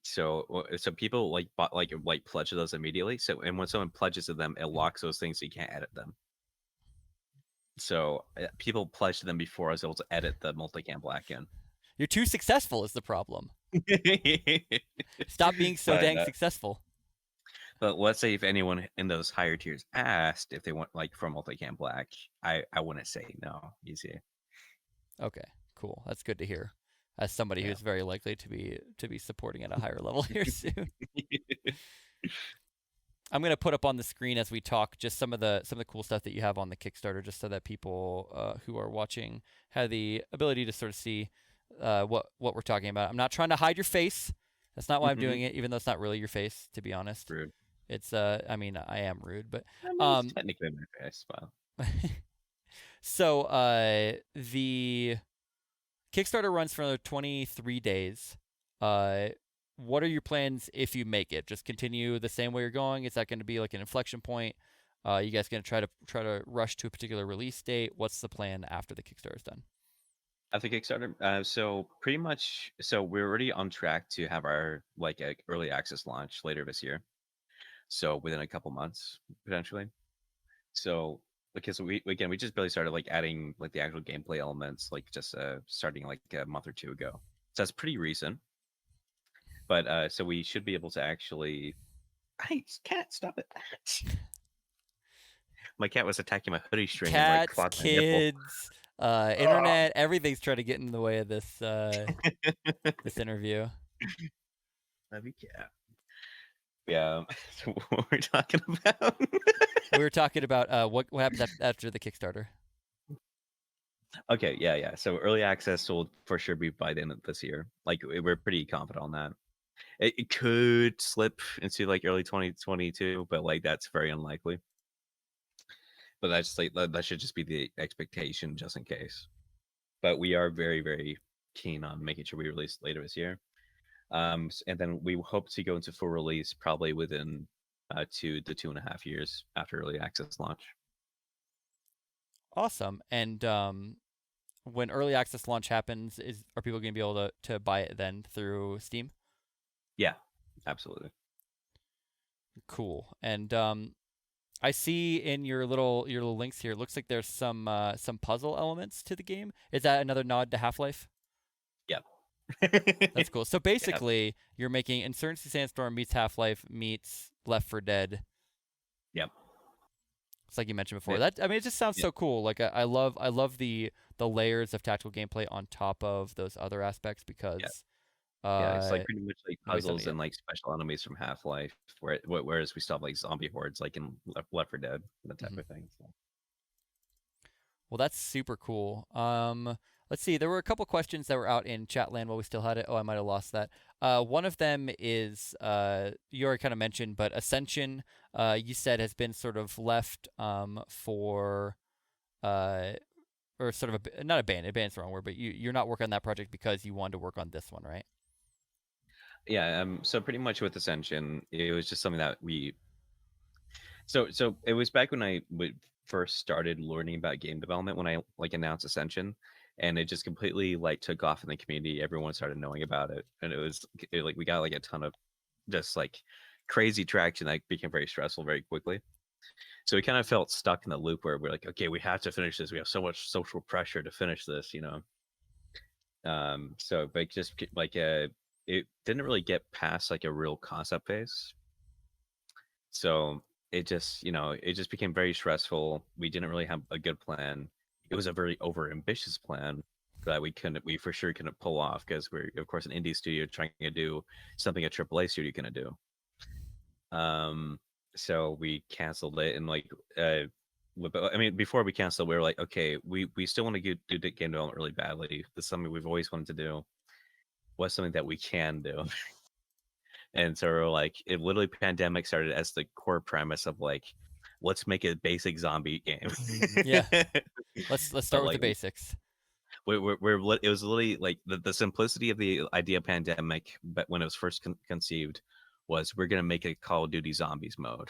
So so people like bought like pledge those immediately. So and when someone pledges to them, it Hmm. locks those things so you can't edit them. So people pledged them before I was able to edit the multicam black in. You're too successful is the problem. Stop being so but dang successful. but let's say if anyone in those higher tiers asked if they want like for multicam black, I wouldn't say no. Easy. Okay, cool. That's good to hear. As somebody Yeah. who's very likely to be supporting at a higher level here soon. I'm gonna put up on the screen as we talk just some of the cool stuff that you have on the Kickstarter, just so that people who are watching have the ability to sort of see what we're talking about. I'm not trying to hide your face. That's not why I'm doing it, even though it's not really your face, to be honest. Rude. It's I mean, I am rude, but I mean, it's um technically my face, but so the Kickstarter runs for another 23 days. Uh, what are your plans if you make it? Just continue the same way you're going? Is that going to be like an inflection point? You guys going to try to rush to a particular release date? What's the plan after the Kickstarter is done? after Kickstarter, so pretty much, so we're already on track to have our like early access launch later this year. So within a couple months potentially. So because we just barely started like adding like the actual gameplay elements like just starting like a month or two ago. So that's pretty recent. But so we should be able to actually. I can't stop it. My cat was attacking my hoodie string and like Cats, clawed my nipple. kids, Oh. internet, everything's trying to get in the way of this interview. Love you, cat. Yeah. So what we're talking about? We were talking about what happens after the Kickstarter. Okay, yeah. So early access will for sure be by the end of this year. Like we're pretty confident on that. It could slip into like early 2022, but like that's very unlikely. But that's like that should just be the expectation just in case. But we are very, very keen on making sure we release later this year. And then we hope to go into full release probably within 2 to 2.5 years after early access launch. Awesome. And when early access launch happens, is are people going to be able to buy it then through Steam? Yeah, absolutely. Cool. And I see in your little links here, it looks like there's some puzzle elements to the game. Is that another nod to Half-Life? Yep. That's cool. So Yeah. basically, you're making Insurgency Sandstorm meets Half-Life meets Left 4 Dead. Yep. It's like you mentioned before. Yeah. That I mean, it just sounds Yeah. so cool. Like I love the layers of tactical gameplay on top of those other aspects Yeah. because Yeah, it's uh like pretty much like at least puzzles and like special enemies from Half-Life, whereas we still have like zombie hordes like in Left 4 Dead, that type mhm. of thing. So. Well, that's super cool. Let's see. There were a couple questions that were out in Chatland while we still had it. Oh, I might have lost that. One of them is you already kind of mentioned, but Ascension, you said has been sort of left for uh, or sort of not abandoned. Abandoned's the wrong word, but you're not working on that project because you wanted to work on this one, right? Yeah, so pretty much with Ascension, it was just something that we so it was back when I first started learning about game development when I like announced Ascension. and it just completely like took off in the community. Everyone started knowing about it, and like we got like a ton of just like crazy traction that became very stressful very quickly. So we kind of felt stuck in the loop where we're like, okay, we have to finish this. We have so much social pressure to finish this, you know. So but just like it didn't really get past like a real concept phase. So it just, you know, it just became very stressful. We didn't really have a good plan. It was a very over ambitious plan that we for sure couldn't pull off because we're of course an indie studio trying to do something a AAA studio couldn't do. So we canceled it, and like I mean, before we canceled, we were like, okay, we still want to do the game development really badly. This is something we've always wanted to do. What's something that we can do? And so we're like, it literally pandemic started as the core premise of like, let's make a basic zombie game. Yeah. Let's start with like, the basics. it was literally like the simplicity of the idea of pandemic, but when it was first conceived, was we're gonna make a Call of Duty Zombies mode,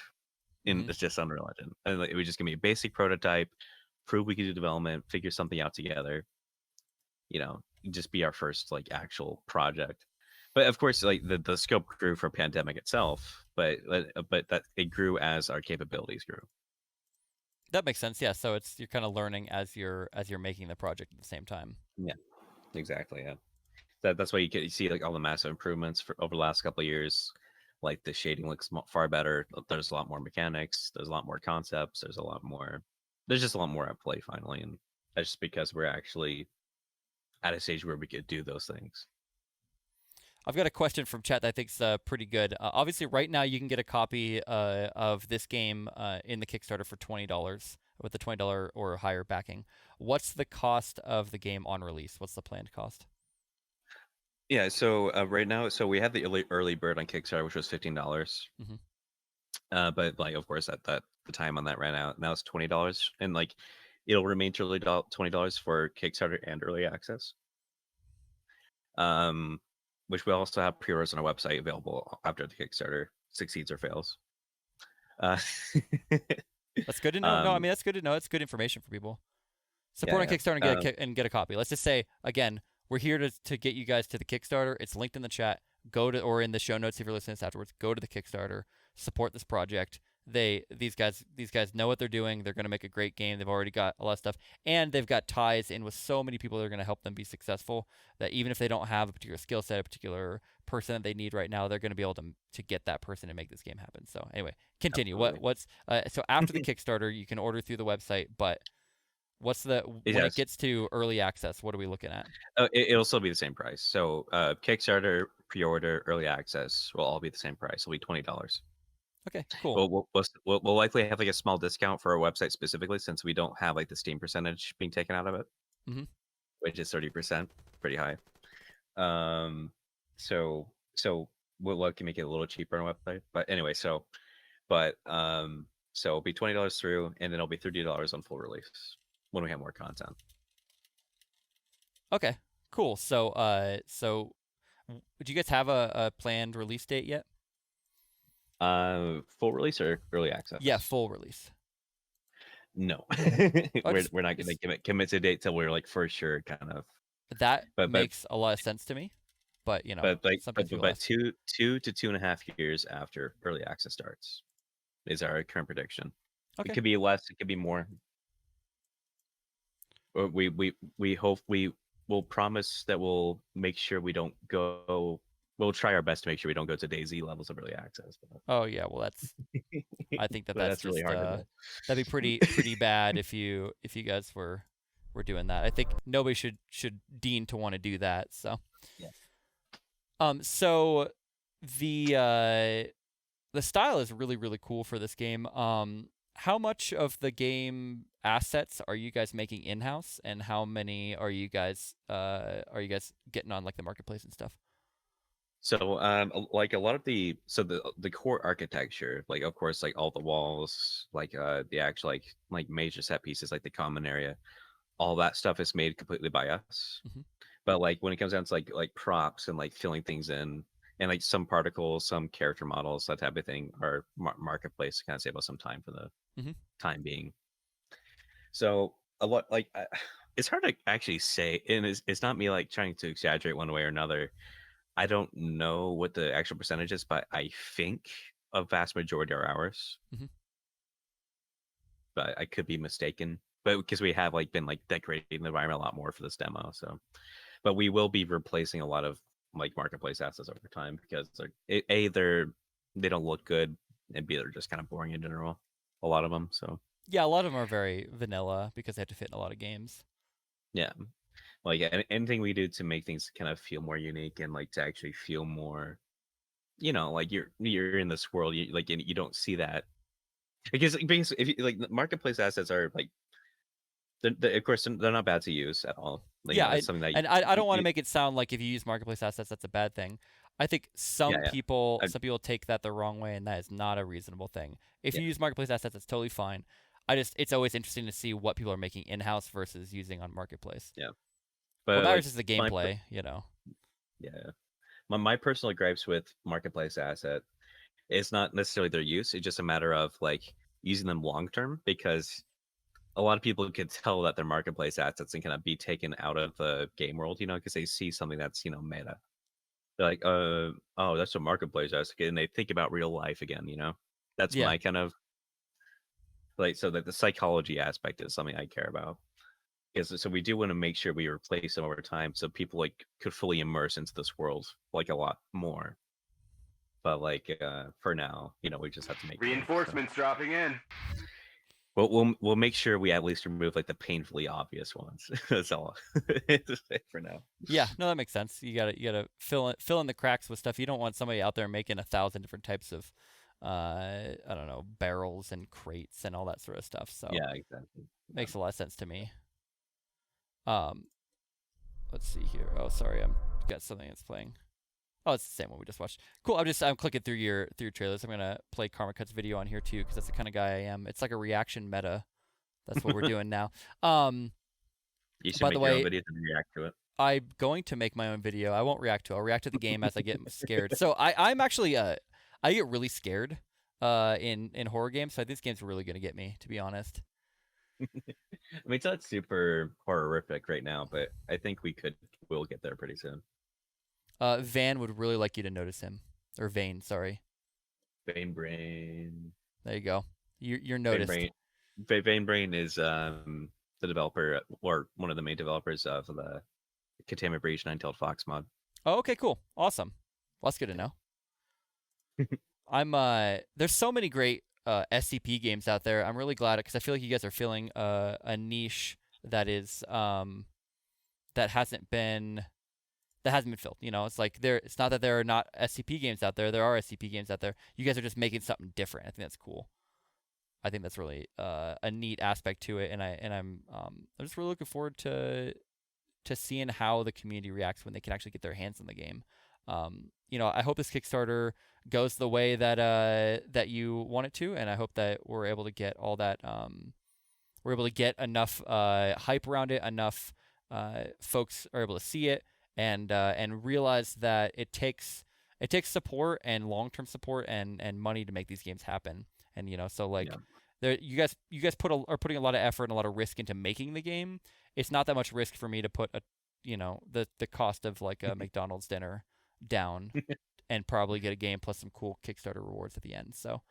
and it's just Unreal Engine, and like, it was just gonna be a basic prototype, prove we could do development, figure something out together, you know, just be our first like actual project. But of course, like the scope grew for pandemic itself, but that it grew as our capabilities grew. That makes sense. Yeah. So you're kind of learning as you're making the project at the same time. Yeah, exactly. Yeah, that's why you see like all the massive improvements for over the last couple of years. Like the shading looks far better. There's a lot more mechanics. There's a lot more concepts. There's a lot more. There's just a lot more at play finally, and that's just because we're actually at a stage where we could do those things. I've got a question from chat that I think's pretty good. Obviously, right now you can get a copy of this game in the Kickstarter for $20 with the $20 or higher backing. What's the cost of the game on release? What's the planned cost? Yeah, so right now, so we had the early bird on Kickstarter, which was $15. But like, of course, at that the time on that ran out. Now it's $20, and like, it'll remain $20 for Kickstarter and early access. Which we also have pre-orders on our website available after the Kickstarter succeeds or fails. That's good to know. No, I mean that's good to know. It's good information for people. Support on Kickstarter and get a copy. Let's just say again, we're here to get you guys to the Kickstarter. It's linked in the chat. Go to or in the show notes if you're listening to this afterwards. Go to the Kickstarter. Support this project. These guys know what they're doing. They're going to make a great game. They've already got a lot of stuff, and they've got ties in with so many people that are going to help them be successful. That even if they don't have a particular skill set, a particular person that they need right now, they're going to be able to get that person and make this game happen. So anyway, continue. What's so after the Kickstarter, you can order through the website, but what's when it gets to early access? What are we looking at? It'll still be the same price. So Kickstarter, pre-order, early access will all be the same price. It'll be $20. Okay, cool. We'll likely have like a small discount for our website specifically, since we don't have like the Steam percentage being taken out of it, which is 30%, pretty high. So we'll can make it a little cheaper on our website. But anyway, so it'll be $20 through, and then it'll be $30 on full release when we have more content. Okay, cool. So do you guys have a planned release date yet? Full release or early access? Yeah, full release. No, we're not going to commit to a date till we're like for sure kind of. That makes a lot of sense to me, but you know, but 2 to 2.5 years after early access starts is our current prediction. Okay. It could be less, it could be more. Or we hope we'll promise that we'll make sure we don't go. We'll try our best to make sure we don't go to DayZ levels of early access. But... Oh yeah, well that's. I think that's just, really hard. That'd be pretty bad if you guys were doing that. I think nobody should deem to want to do that. So. Yeah. So the style is really cool for this game. How much of the game assets are you guys making in-house, and how many are you guys getting on like the marketplace and stuff? So like a lot of the core architecture, like of course like all the walls, like the actual like major set pieces, like the common area, all that stuff is made completely by us. But like when it comes down to like props and like filling things in, and like some particles, some character models, that type of thing, are marketplace to kind of save us some time for the time being. So a lot like It's hard to actually say, and it's not me like trying to exaggerate one way or another. I don't know what the actual percentage is, but I think a vast majority are ours. Mhm. But I could be mistaken. But because we have like been like decorating the environment a lot more for this demo, so but we will be replacing a lot of like marketplace assets over time because they don't look good, and B, they're just kind of boring in general. A lot of them, so Yeah, a lot of them are very vanilla because they have to fit in a lot of games. yeah. Like anything we do to make things kind of feel more unique and like to actually feel more, like you're in this world, you like, and you don't see that because if you like, the marketplace assets are like of course they're not bad to use at all. Like, Yeah, it's something that I don't want to make it sound like if you use marketplace assets, that's a bad thing. I think yeah, some yeah, people I, some people take that the wrong way, and that is not a reasonable thing. If yeah, you use marketplace assets, that's totally fine. It's always interesting to see what people are making in house versus using on marketplace. yeah. What But matters like is the my gameplay, you know. yeah, my personal gripes with marketplace asset is not necessarily their use. It's just a matter of like using them long term because a lot of people could tell that they're marketplace assets and kind of be taken out of the game world, because they see something that's meta. They're like, oh, that's a marketplace asset, and they think about real life again. That's Yeah. my kind of like, so that the psychology aspect is something I care about. So we do want to make sure we replace them over time so people like could fully immerse into this world like a lot more. But like, for now, we just have to make do. So. Reinforcements dropping in. We'll make sure we at least remove like the painfully obvious ones. That's all to say for now. Yeah, no, that makes sense. You gotta fill in the cracks with stuff. You don't want somebody out there making 1,000 different types of I don't know, barrels and crates and all that sort of stuff. So Yeah, exactly. makes a lot of sense to me. Um, let's see here. Oh, sorry, I'm got something that's playing. Oh, it's the same one we just watched. Cool. I'm clicking through your trailers. I'm gonna play Karma Cut's video on here too because that's the kind of guy I am. It's like a reaction meta. That's what we're doing now. You should By the make your own way, videos and react to it. I'm going to make my own video. I won't react to it. I'll react to the game as I get scared. So I'm actually I get really scared in horror games. So I think this game's really gonna get me, to be honest. I mean, it's not super horrific right now, but I think we'll get there pretty soon. Van would really like you to notice him, or Vane, sorry. Vein Brain. There you go. You're Vein noticed. Brain. Vein Brain is the developer or one of the main developers of the Containment Breach and Untitled Fox mod. Oh, okay, cool, awesome. Well, that's good to know. There's so many great SCP games out there. I'm really glad because I feel like you guys are filling a niche that is that hasn't been filled. It's like it's not that there are not SCP games out there. There are SCP games out there. You guys are just making something different. I think that's cool. I think that's really a neat aspect to it, and I'm just really looking forward to seeing how the community reacts when they can actually get their hands on the game. I hope this Kickstarter goes the way that you want it to, and I hope that we're able to get all that. We're able to get enough hype around it, enough folks are able to see it, and realize that it takes support and long-term support and money to make these games happen. And so like, yeah. You guys are putting a lot of effort and a lot of risk into making the game. It's not that much risk for me to put the cost of like a McDonald's dinner down and probably get a game plus some cool Kickstarter rewards at the end. So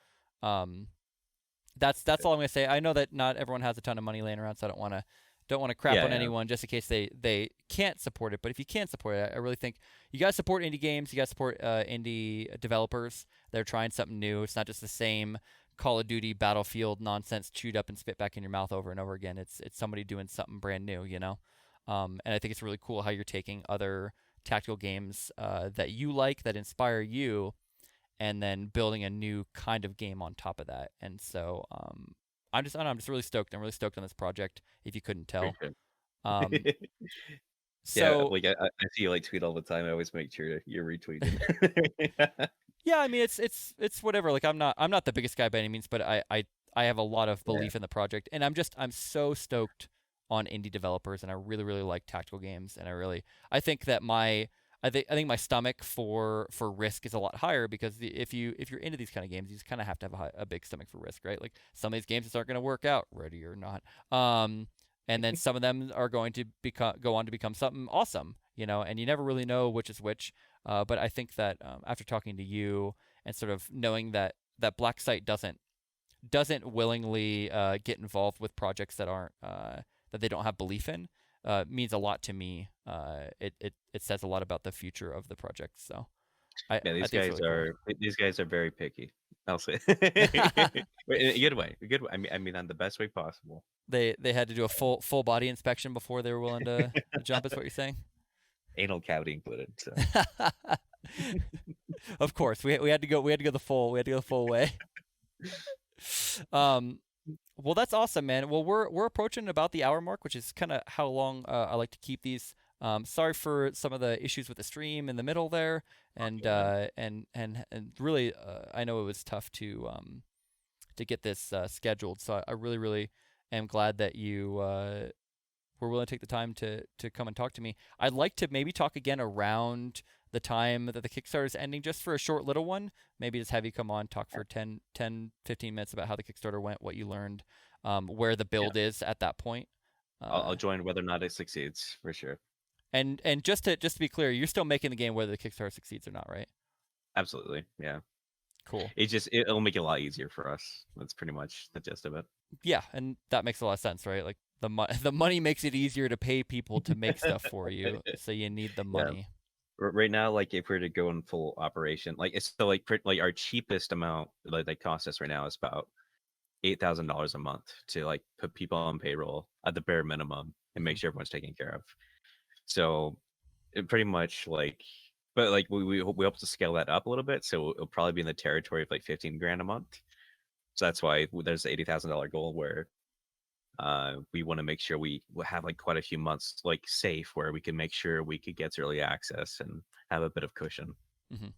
that's all I'm gonna say. I know that not everyone has a ton of money laying around, so I don't want to crap on anyone just in case they can't support it. But if you can support it, I really think you guys support indie games. You guys support indie developers. They're trying something new. It's not just the same Call of Duty Battlefield nonsense chewed up and spit back in your mouth over and over again. It's somebody doing something brand new, and I think it's really cool how you're taking other tactical games that you like, that inspire you, and then building a new kind of game on top of that. And so I'm just really stoked. I'm really stoked on this project, if you couldn't tell. So like I see you like tweet all the time. I always make sure you're retweeting. Yeah, I mean it's whatever. Like I'm not the biggest guy by any means, but I have a lot of belief in the project, and I'm so stoked on indie developers, and I really really like tactical games, and I think that I think my stomach for risk is a lot higher because if you're into these kind of games, you just kind of have to have a big stomach for risk, right? Like some of these games just aren't going to work out, ready or not. and then some of them are going to go on to become something awesome, and you never really know which is which. But I think that after talking to you and sort of knowing that Black Site doesn't willingly get involved with projects that aren't that they don't have belief in, means a lot to me. It says a lot about the future of the project. So Yeah, I these think it's guys really cool. are these guys are very picky. I'll say in a good way. A good way. I mean, on the best way possible. They had to do a full body inspection before they were willing to jump. Is what you're saying? Anal cavity included. So Of course, we had to go the full way. Um, well, that's awesome, man. Well, we're approaching about the hour mark, which is kind of how long I like to keep these. Sorry for some of the issues with the stream in the middle there, and okay, man. and really, I know it was tough to get this scheduled. So I really really am glad that you were willing to take the time to come and talk to me. I'd like to maybe talk again around the time that the Kickstarter is ending, just for a short little one. Maybe just have you come on, talk for 15 minutes about how the Kickstarter went, what you learned, where the Yeah, build is at that point. I'll Uh, join whether or not it succeeds for sure. and just to be clear, you're still making the game whether the Kickstarter succeeds or not, right? Absolutely. Yeah. Cool. It'll make it a lot easier for us. That's pretty much the gist of it. Yeah, and that makes a lot of sense, right? Like the money makes it easier to pay people to make stuff for you, so you need the Yeah. money. Right now, like if we were to go in full operation, like it's still like our cheapest amount that costs us right now is about $8,000 a month to like put people on payroll at the bare minimum and Hmm. make sure everyone's taken care of. So it pretty much like, but like we hope to scale that up a little bit, so it'll probably be in the territory of like 15 grand a month. So that's why there's the $80,000 goal where we want to make sure we have like quite a few months like safe where we can make sure we could get to early access and have a bit of cushion. Hmm.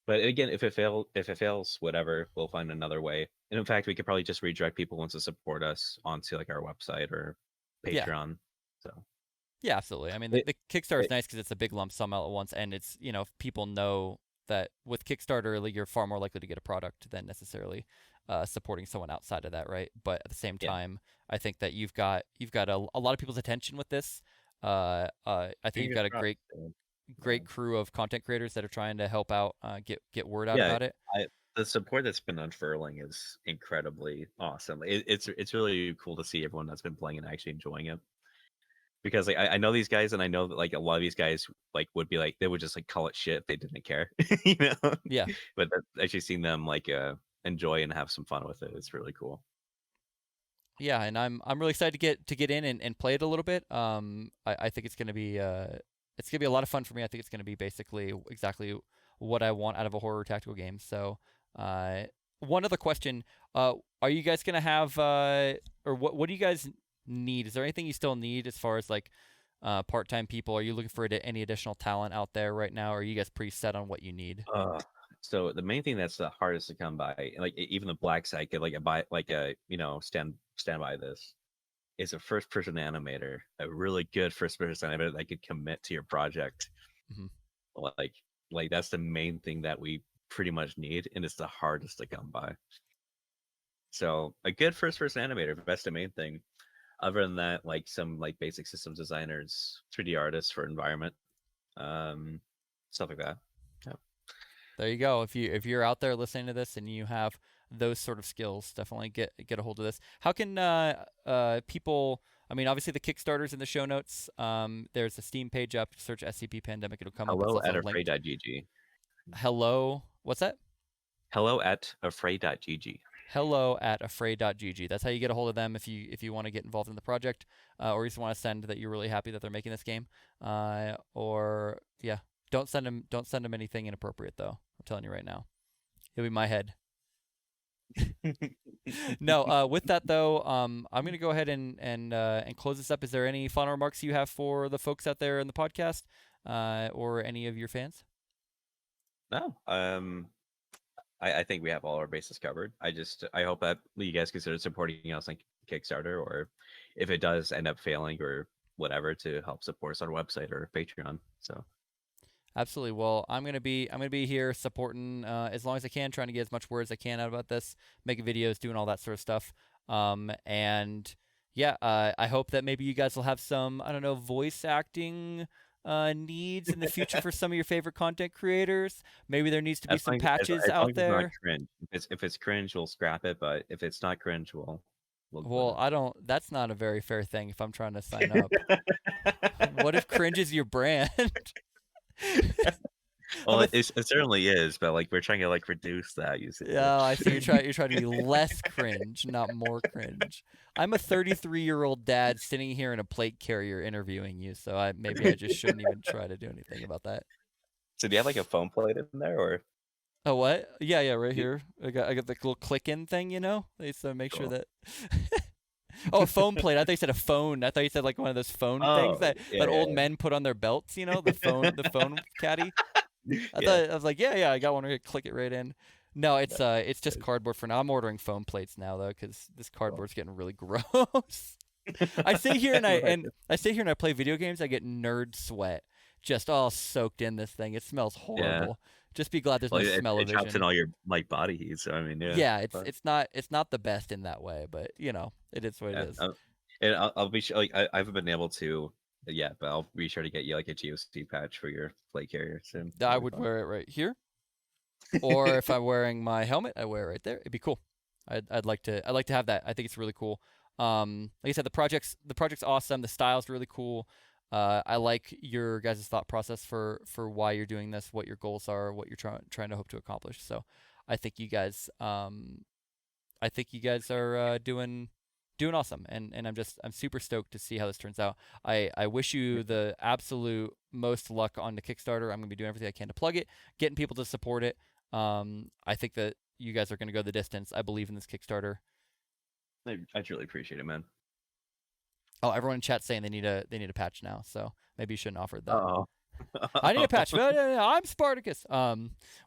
But again, if it fails, whatever, we'll find another way. And in fact, we could probably just redirect people who want to support us onto like our website or Yeah. Patreon. So Yeah, absolutely. I mean, the, it, the Kickstarter is it nice because it's a big lump sum all at once, and it's if people know that with Kickstarter, like, you're far more likely to get a product than necessarily supporting someone outside of that, right? But at the same yeah, time, I think that you've got a lot of people's attention with this. I think you've fingers got a crossed. great crew of content creators that are trying to help out, get word out Yeah, about it. I the support that's been unfurling is incredibly awesome. It's really cool to see everyone that's been playing and actually enjoying it. Because like I know these guys and I know that like a lot of these guys like would be like they would just like call it shit if they didn't care, you know. Yeah. But actually seeing them like enjoy and have some fun with it, it's really cool. Yeah, and I'm really excited to get in and play it a little bit. I think it's gonna be a lot of fun for me. I think it's gonna be basically exactly what I want out of a horror tactical game. So, uh, one other question: are you guys gonna have or what do you guys need? Is there anything you still need as far as like part-time people? Are you looking for any additional talent out there right now? Or are you guys pretty set on what you need? So the main thing that's the hardest to come by, like even the black site could like a buy like a stand by this is a first person animator, a really good first person animator that could commit to your project. Hmm. Like like that's the main thing that we pretty much need, and it's the hardest to come by. So a good first person animator, that's the main thing. Other than that, like some like basic systems designers, 3D artists for environment, um, stuff like that. Yeah. There you go. If you're out there listening to this and you have those sort of skills, definitely get a hold of this. How can people? I mean, obviously the Kickstarter's in the show notes. There's a Steam page up. Search SCP Pandemic. It'll come up. It's Hello at also linked. afraid.gg. Hello. What's that? Hello at afraid.gg. Hello at afraid.gg. That's how you get a hold of them if you want to get involved in the project, or you just want to send that you're really happy that they're making this game, or yeah, don't send them anything inappropriate though. I'm telling you right now, it'll be my head. No, with that though, I'm gonna go ahead and close this up. Is there any final remarks you have for the folks out there in the podcast, or any of your fans? No, I think we have all our bases covered. I hope that you guys consider supporting us on Kickstarter, or if it does end up failing or whatever, to help support us on our website or Patreon. So Absolutely. Well, I'm gonna be here supporting as long as I can, trying to get as much word as I can out about this, making videos, doing all that sort of stuff. And yeah, I hope that maybe you guys will have some, I don't know, voice acting needs in the future for some of your favorite content creators. Maybe there needs to be As some long patches as long out as it's not there. cringe. If it's cringe, we'll scrap it. But if it's not cringe, we'll go with Well, I don't. That's not a very fair thing if I'm trying to sign up. What if cringe is your brand? I'm Well, a it certainly is, but like we're trying to like reduce that usage. Oh, I see. You're trying to be less cringe, not more cringe. I'm a 33-year-old dad sitting here in a plate carrier interviewing you, so maybe I just shouldn't even try to do anything about that. So do you have like a phone plate in there, or Oh, what? Yeah, right you, here. I got the little click-in thing, you know? They used to make sure cool. that. Oh, a phone plate. I thought you said a phone. I thought you said like one of those phone things Oh, that old men put on their belts, you know, the phone caddy. yeah. I was like, yeah, I got one. I could click it right in. No, No, it's just cardboard for now. I'm ordering foam plates now though, because this cool. cardboard's getting really gross. I sit here and Right. I sit here and I play video games. I get nerd sweat, just all soaked in this thing. It smells Yeah. horrible. Just be glad there's Well, no it, smell it traps in vision. all your like body heat. So I mean, yeah. Yeah, But, it's not the best in that way, but you know, it is what it yeah. is. And I'll be sure. Like I haven't been able to yet, but I'll be sure to get you like a GOC patch for your plate carrier soon. I That'll be would fun. wear it right here, or if I'm wearing my helmet, I wear it right there. It'd be cool. I'd like to have that. I think it's really cool. Like I said, the project's awesome. The style's really cool. I like your guys' thought process for why you're doing this, what your goals are, what you're trying to hope to accomplish. So, I think you guys are doing awesome, and I'm super stoked to see how this turns out. I wish you the absolute most luck on the Kickstarter. I'm gonna be doing everything I can to plug it, getting people to support it. I think that you guys are gonna go the distance. I believe in this Kickstarter. I truly appreciate it, man. Oh, everyone in chat saying they need a patch now, so maybe you shouldn't offer that. Oh. I need a patch. I'm Spartacus.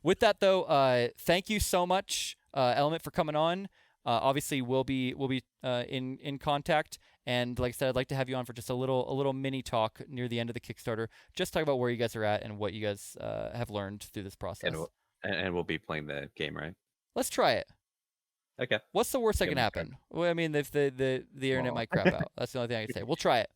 With that though, thank you so much, Element, for coming on. Obviously, we'll be in contact, and like I said, I'd like to have you on for just a little mini talk near the end of the Kickstarter. Just talk about where you guys are at and what you guys have learned through this process. And we'll be playing the game, right? Let's try it. Okay. What's the worst that Give can it a try. happen? Well, I mean, if the internet Aw. might crap out. That's the only thing I can say. We'll try it.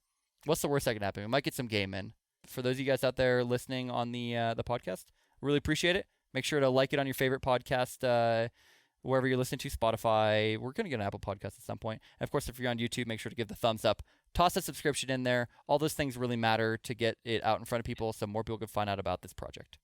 What's the worst that can happen? We might get some game in. For those of you guys out there listening on the podcast, really appreciate it. Make sure to like it on your favorite podcast, wherever you're listening to, Spotify. We're gonna get an Apple Podcast at some point. And of course, if you're on YouTube, make sure to give the thumbs up. Toss a subscription in there. All those things really matter to get it out in front of people, so more people can find out about this project.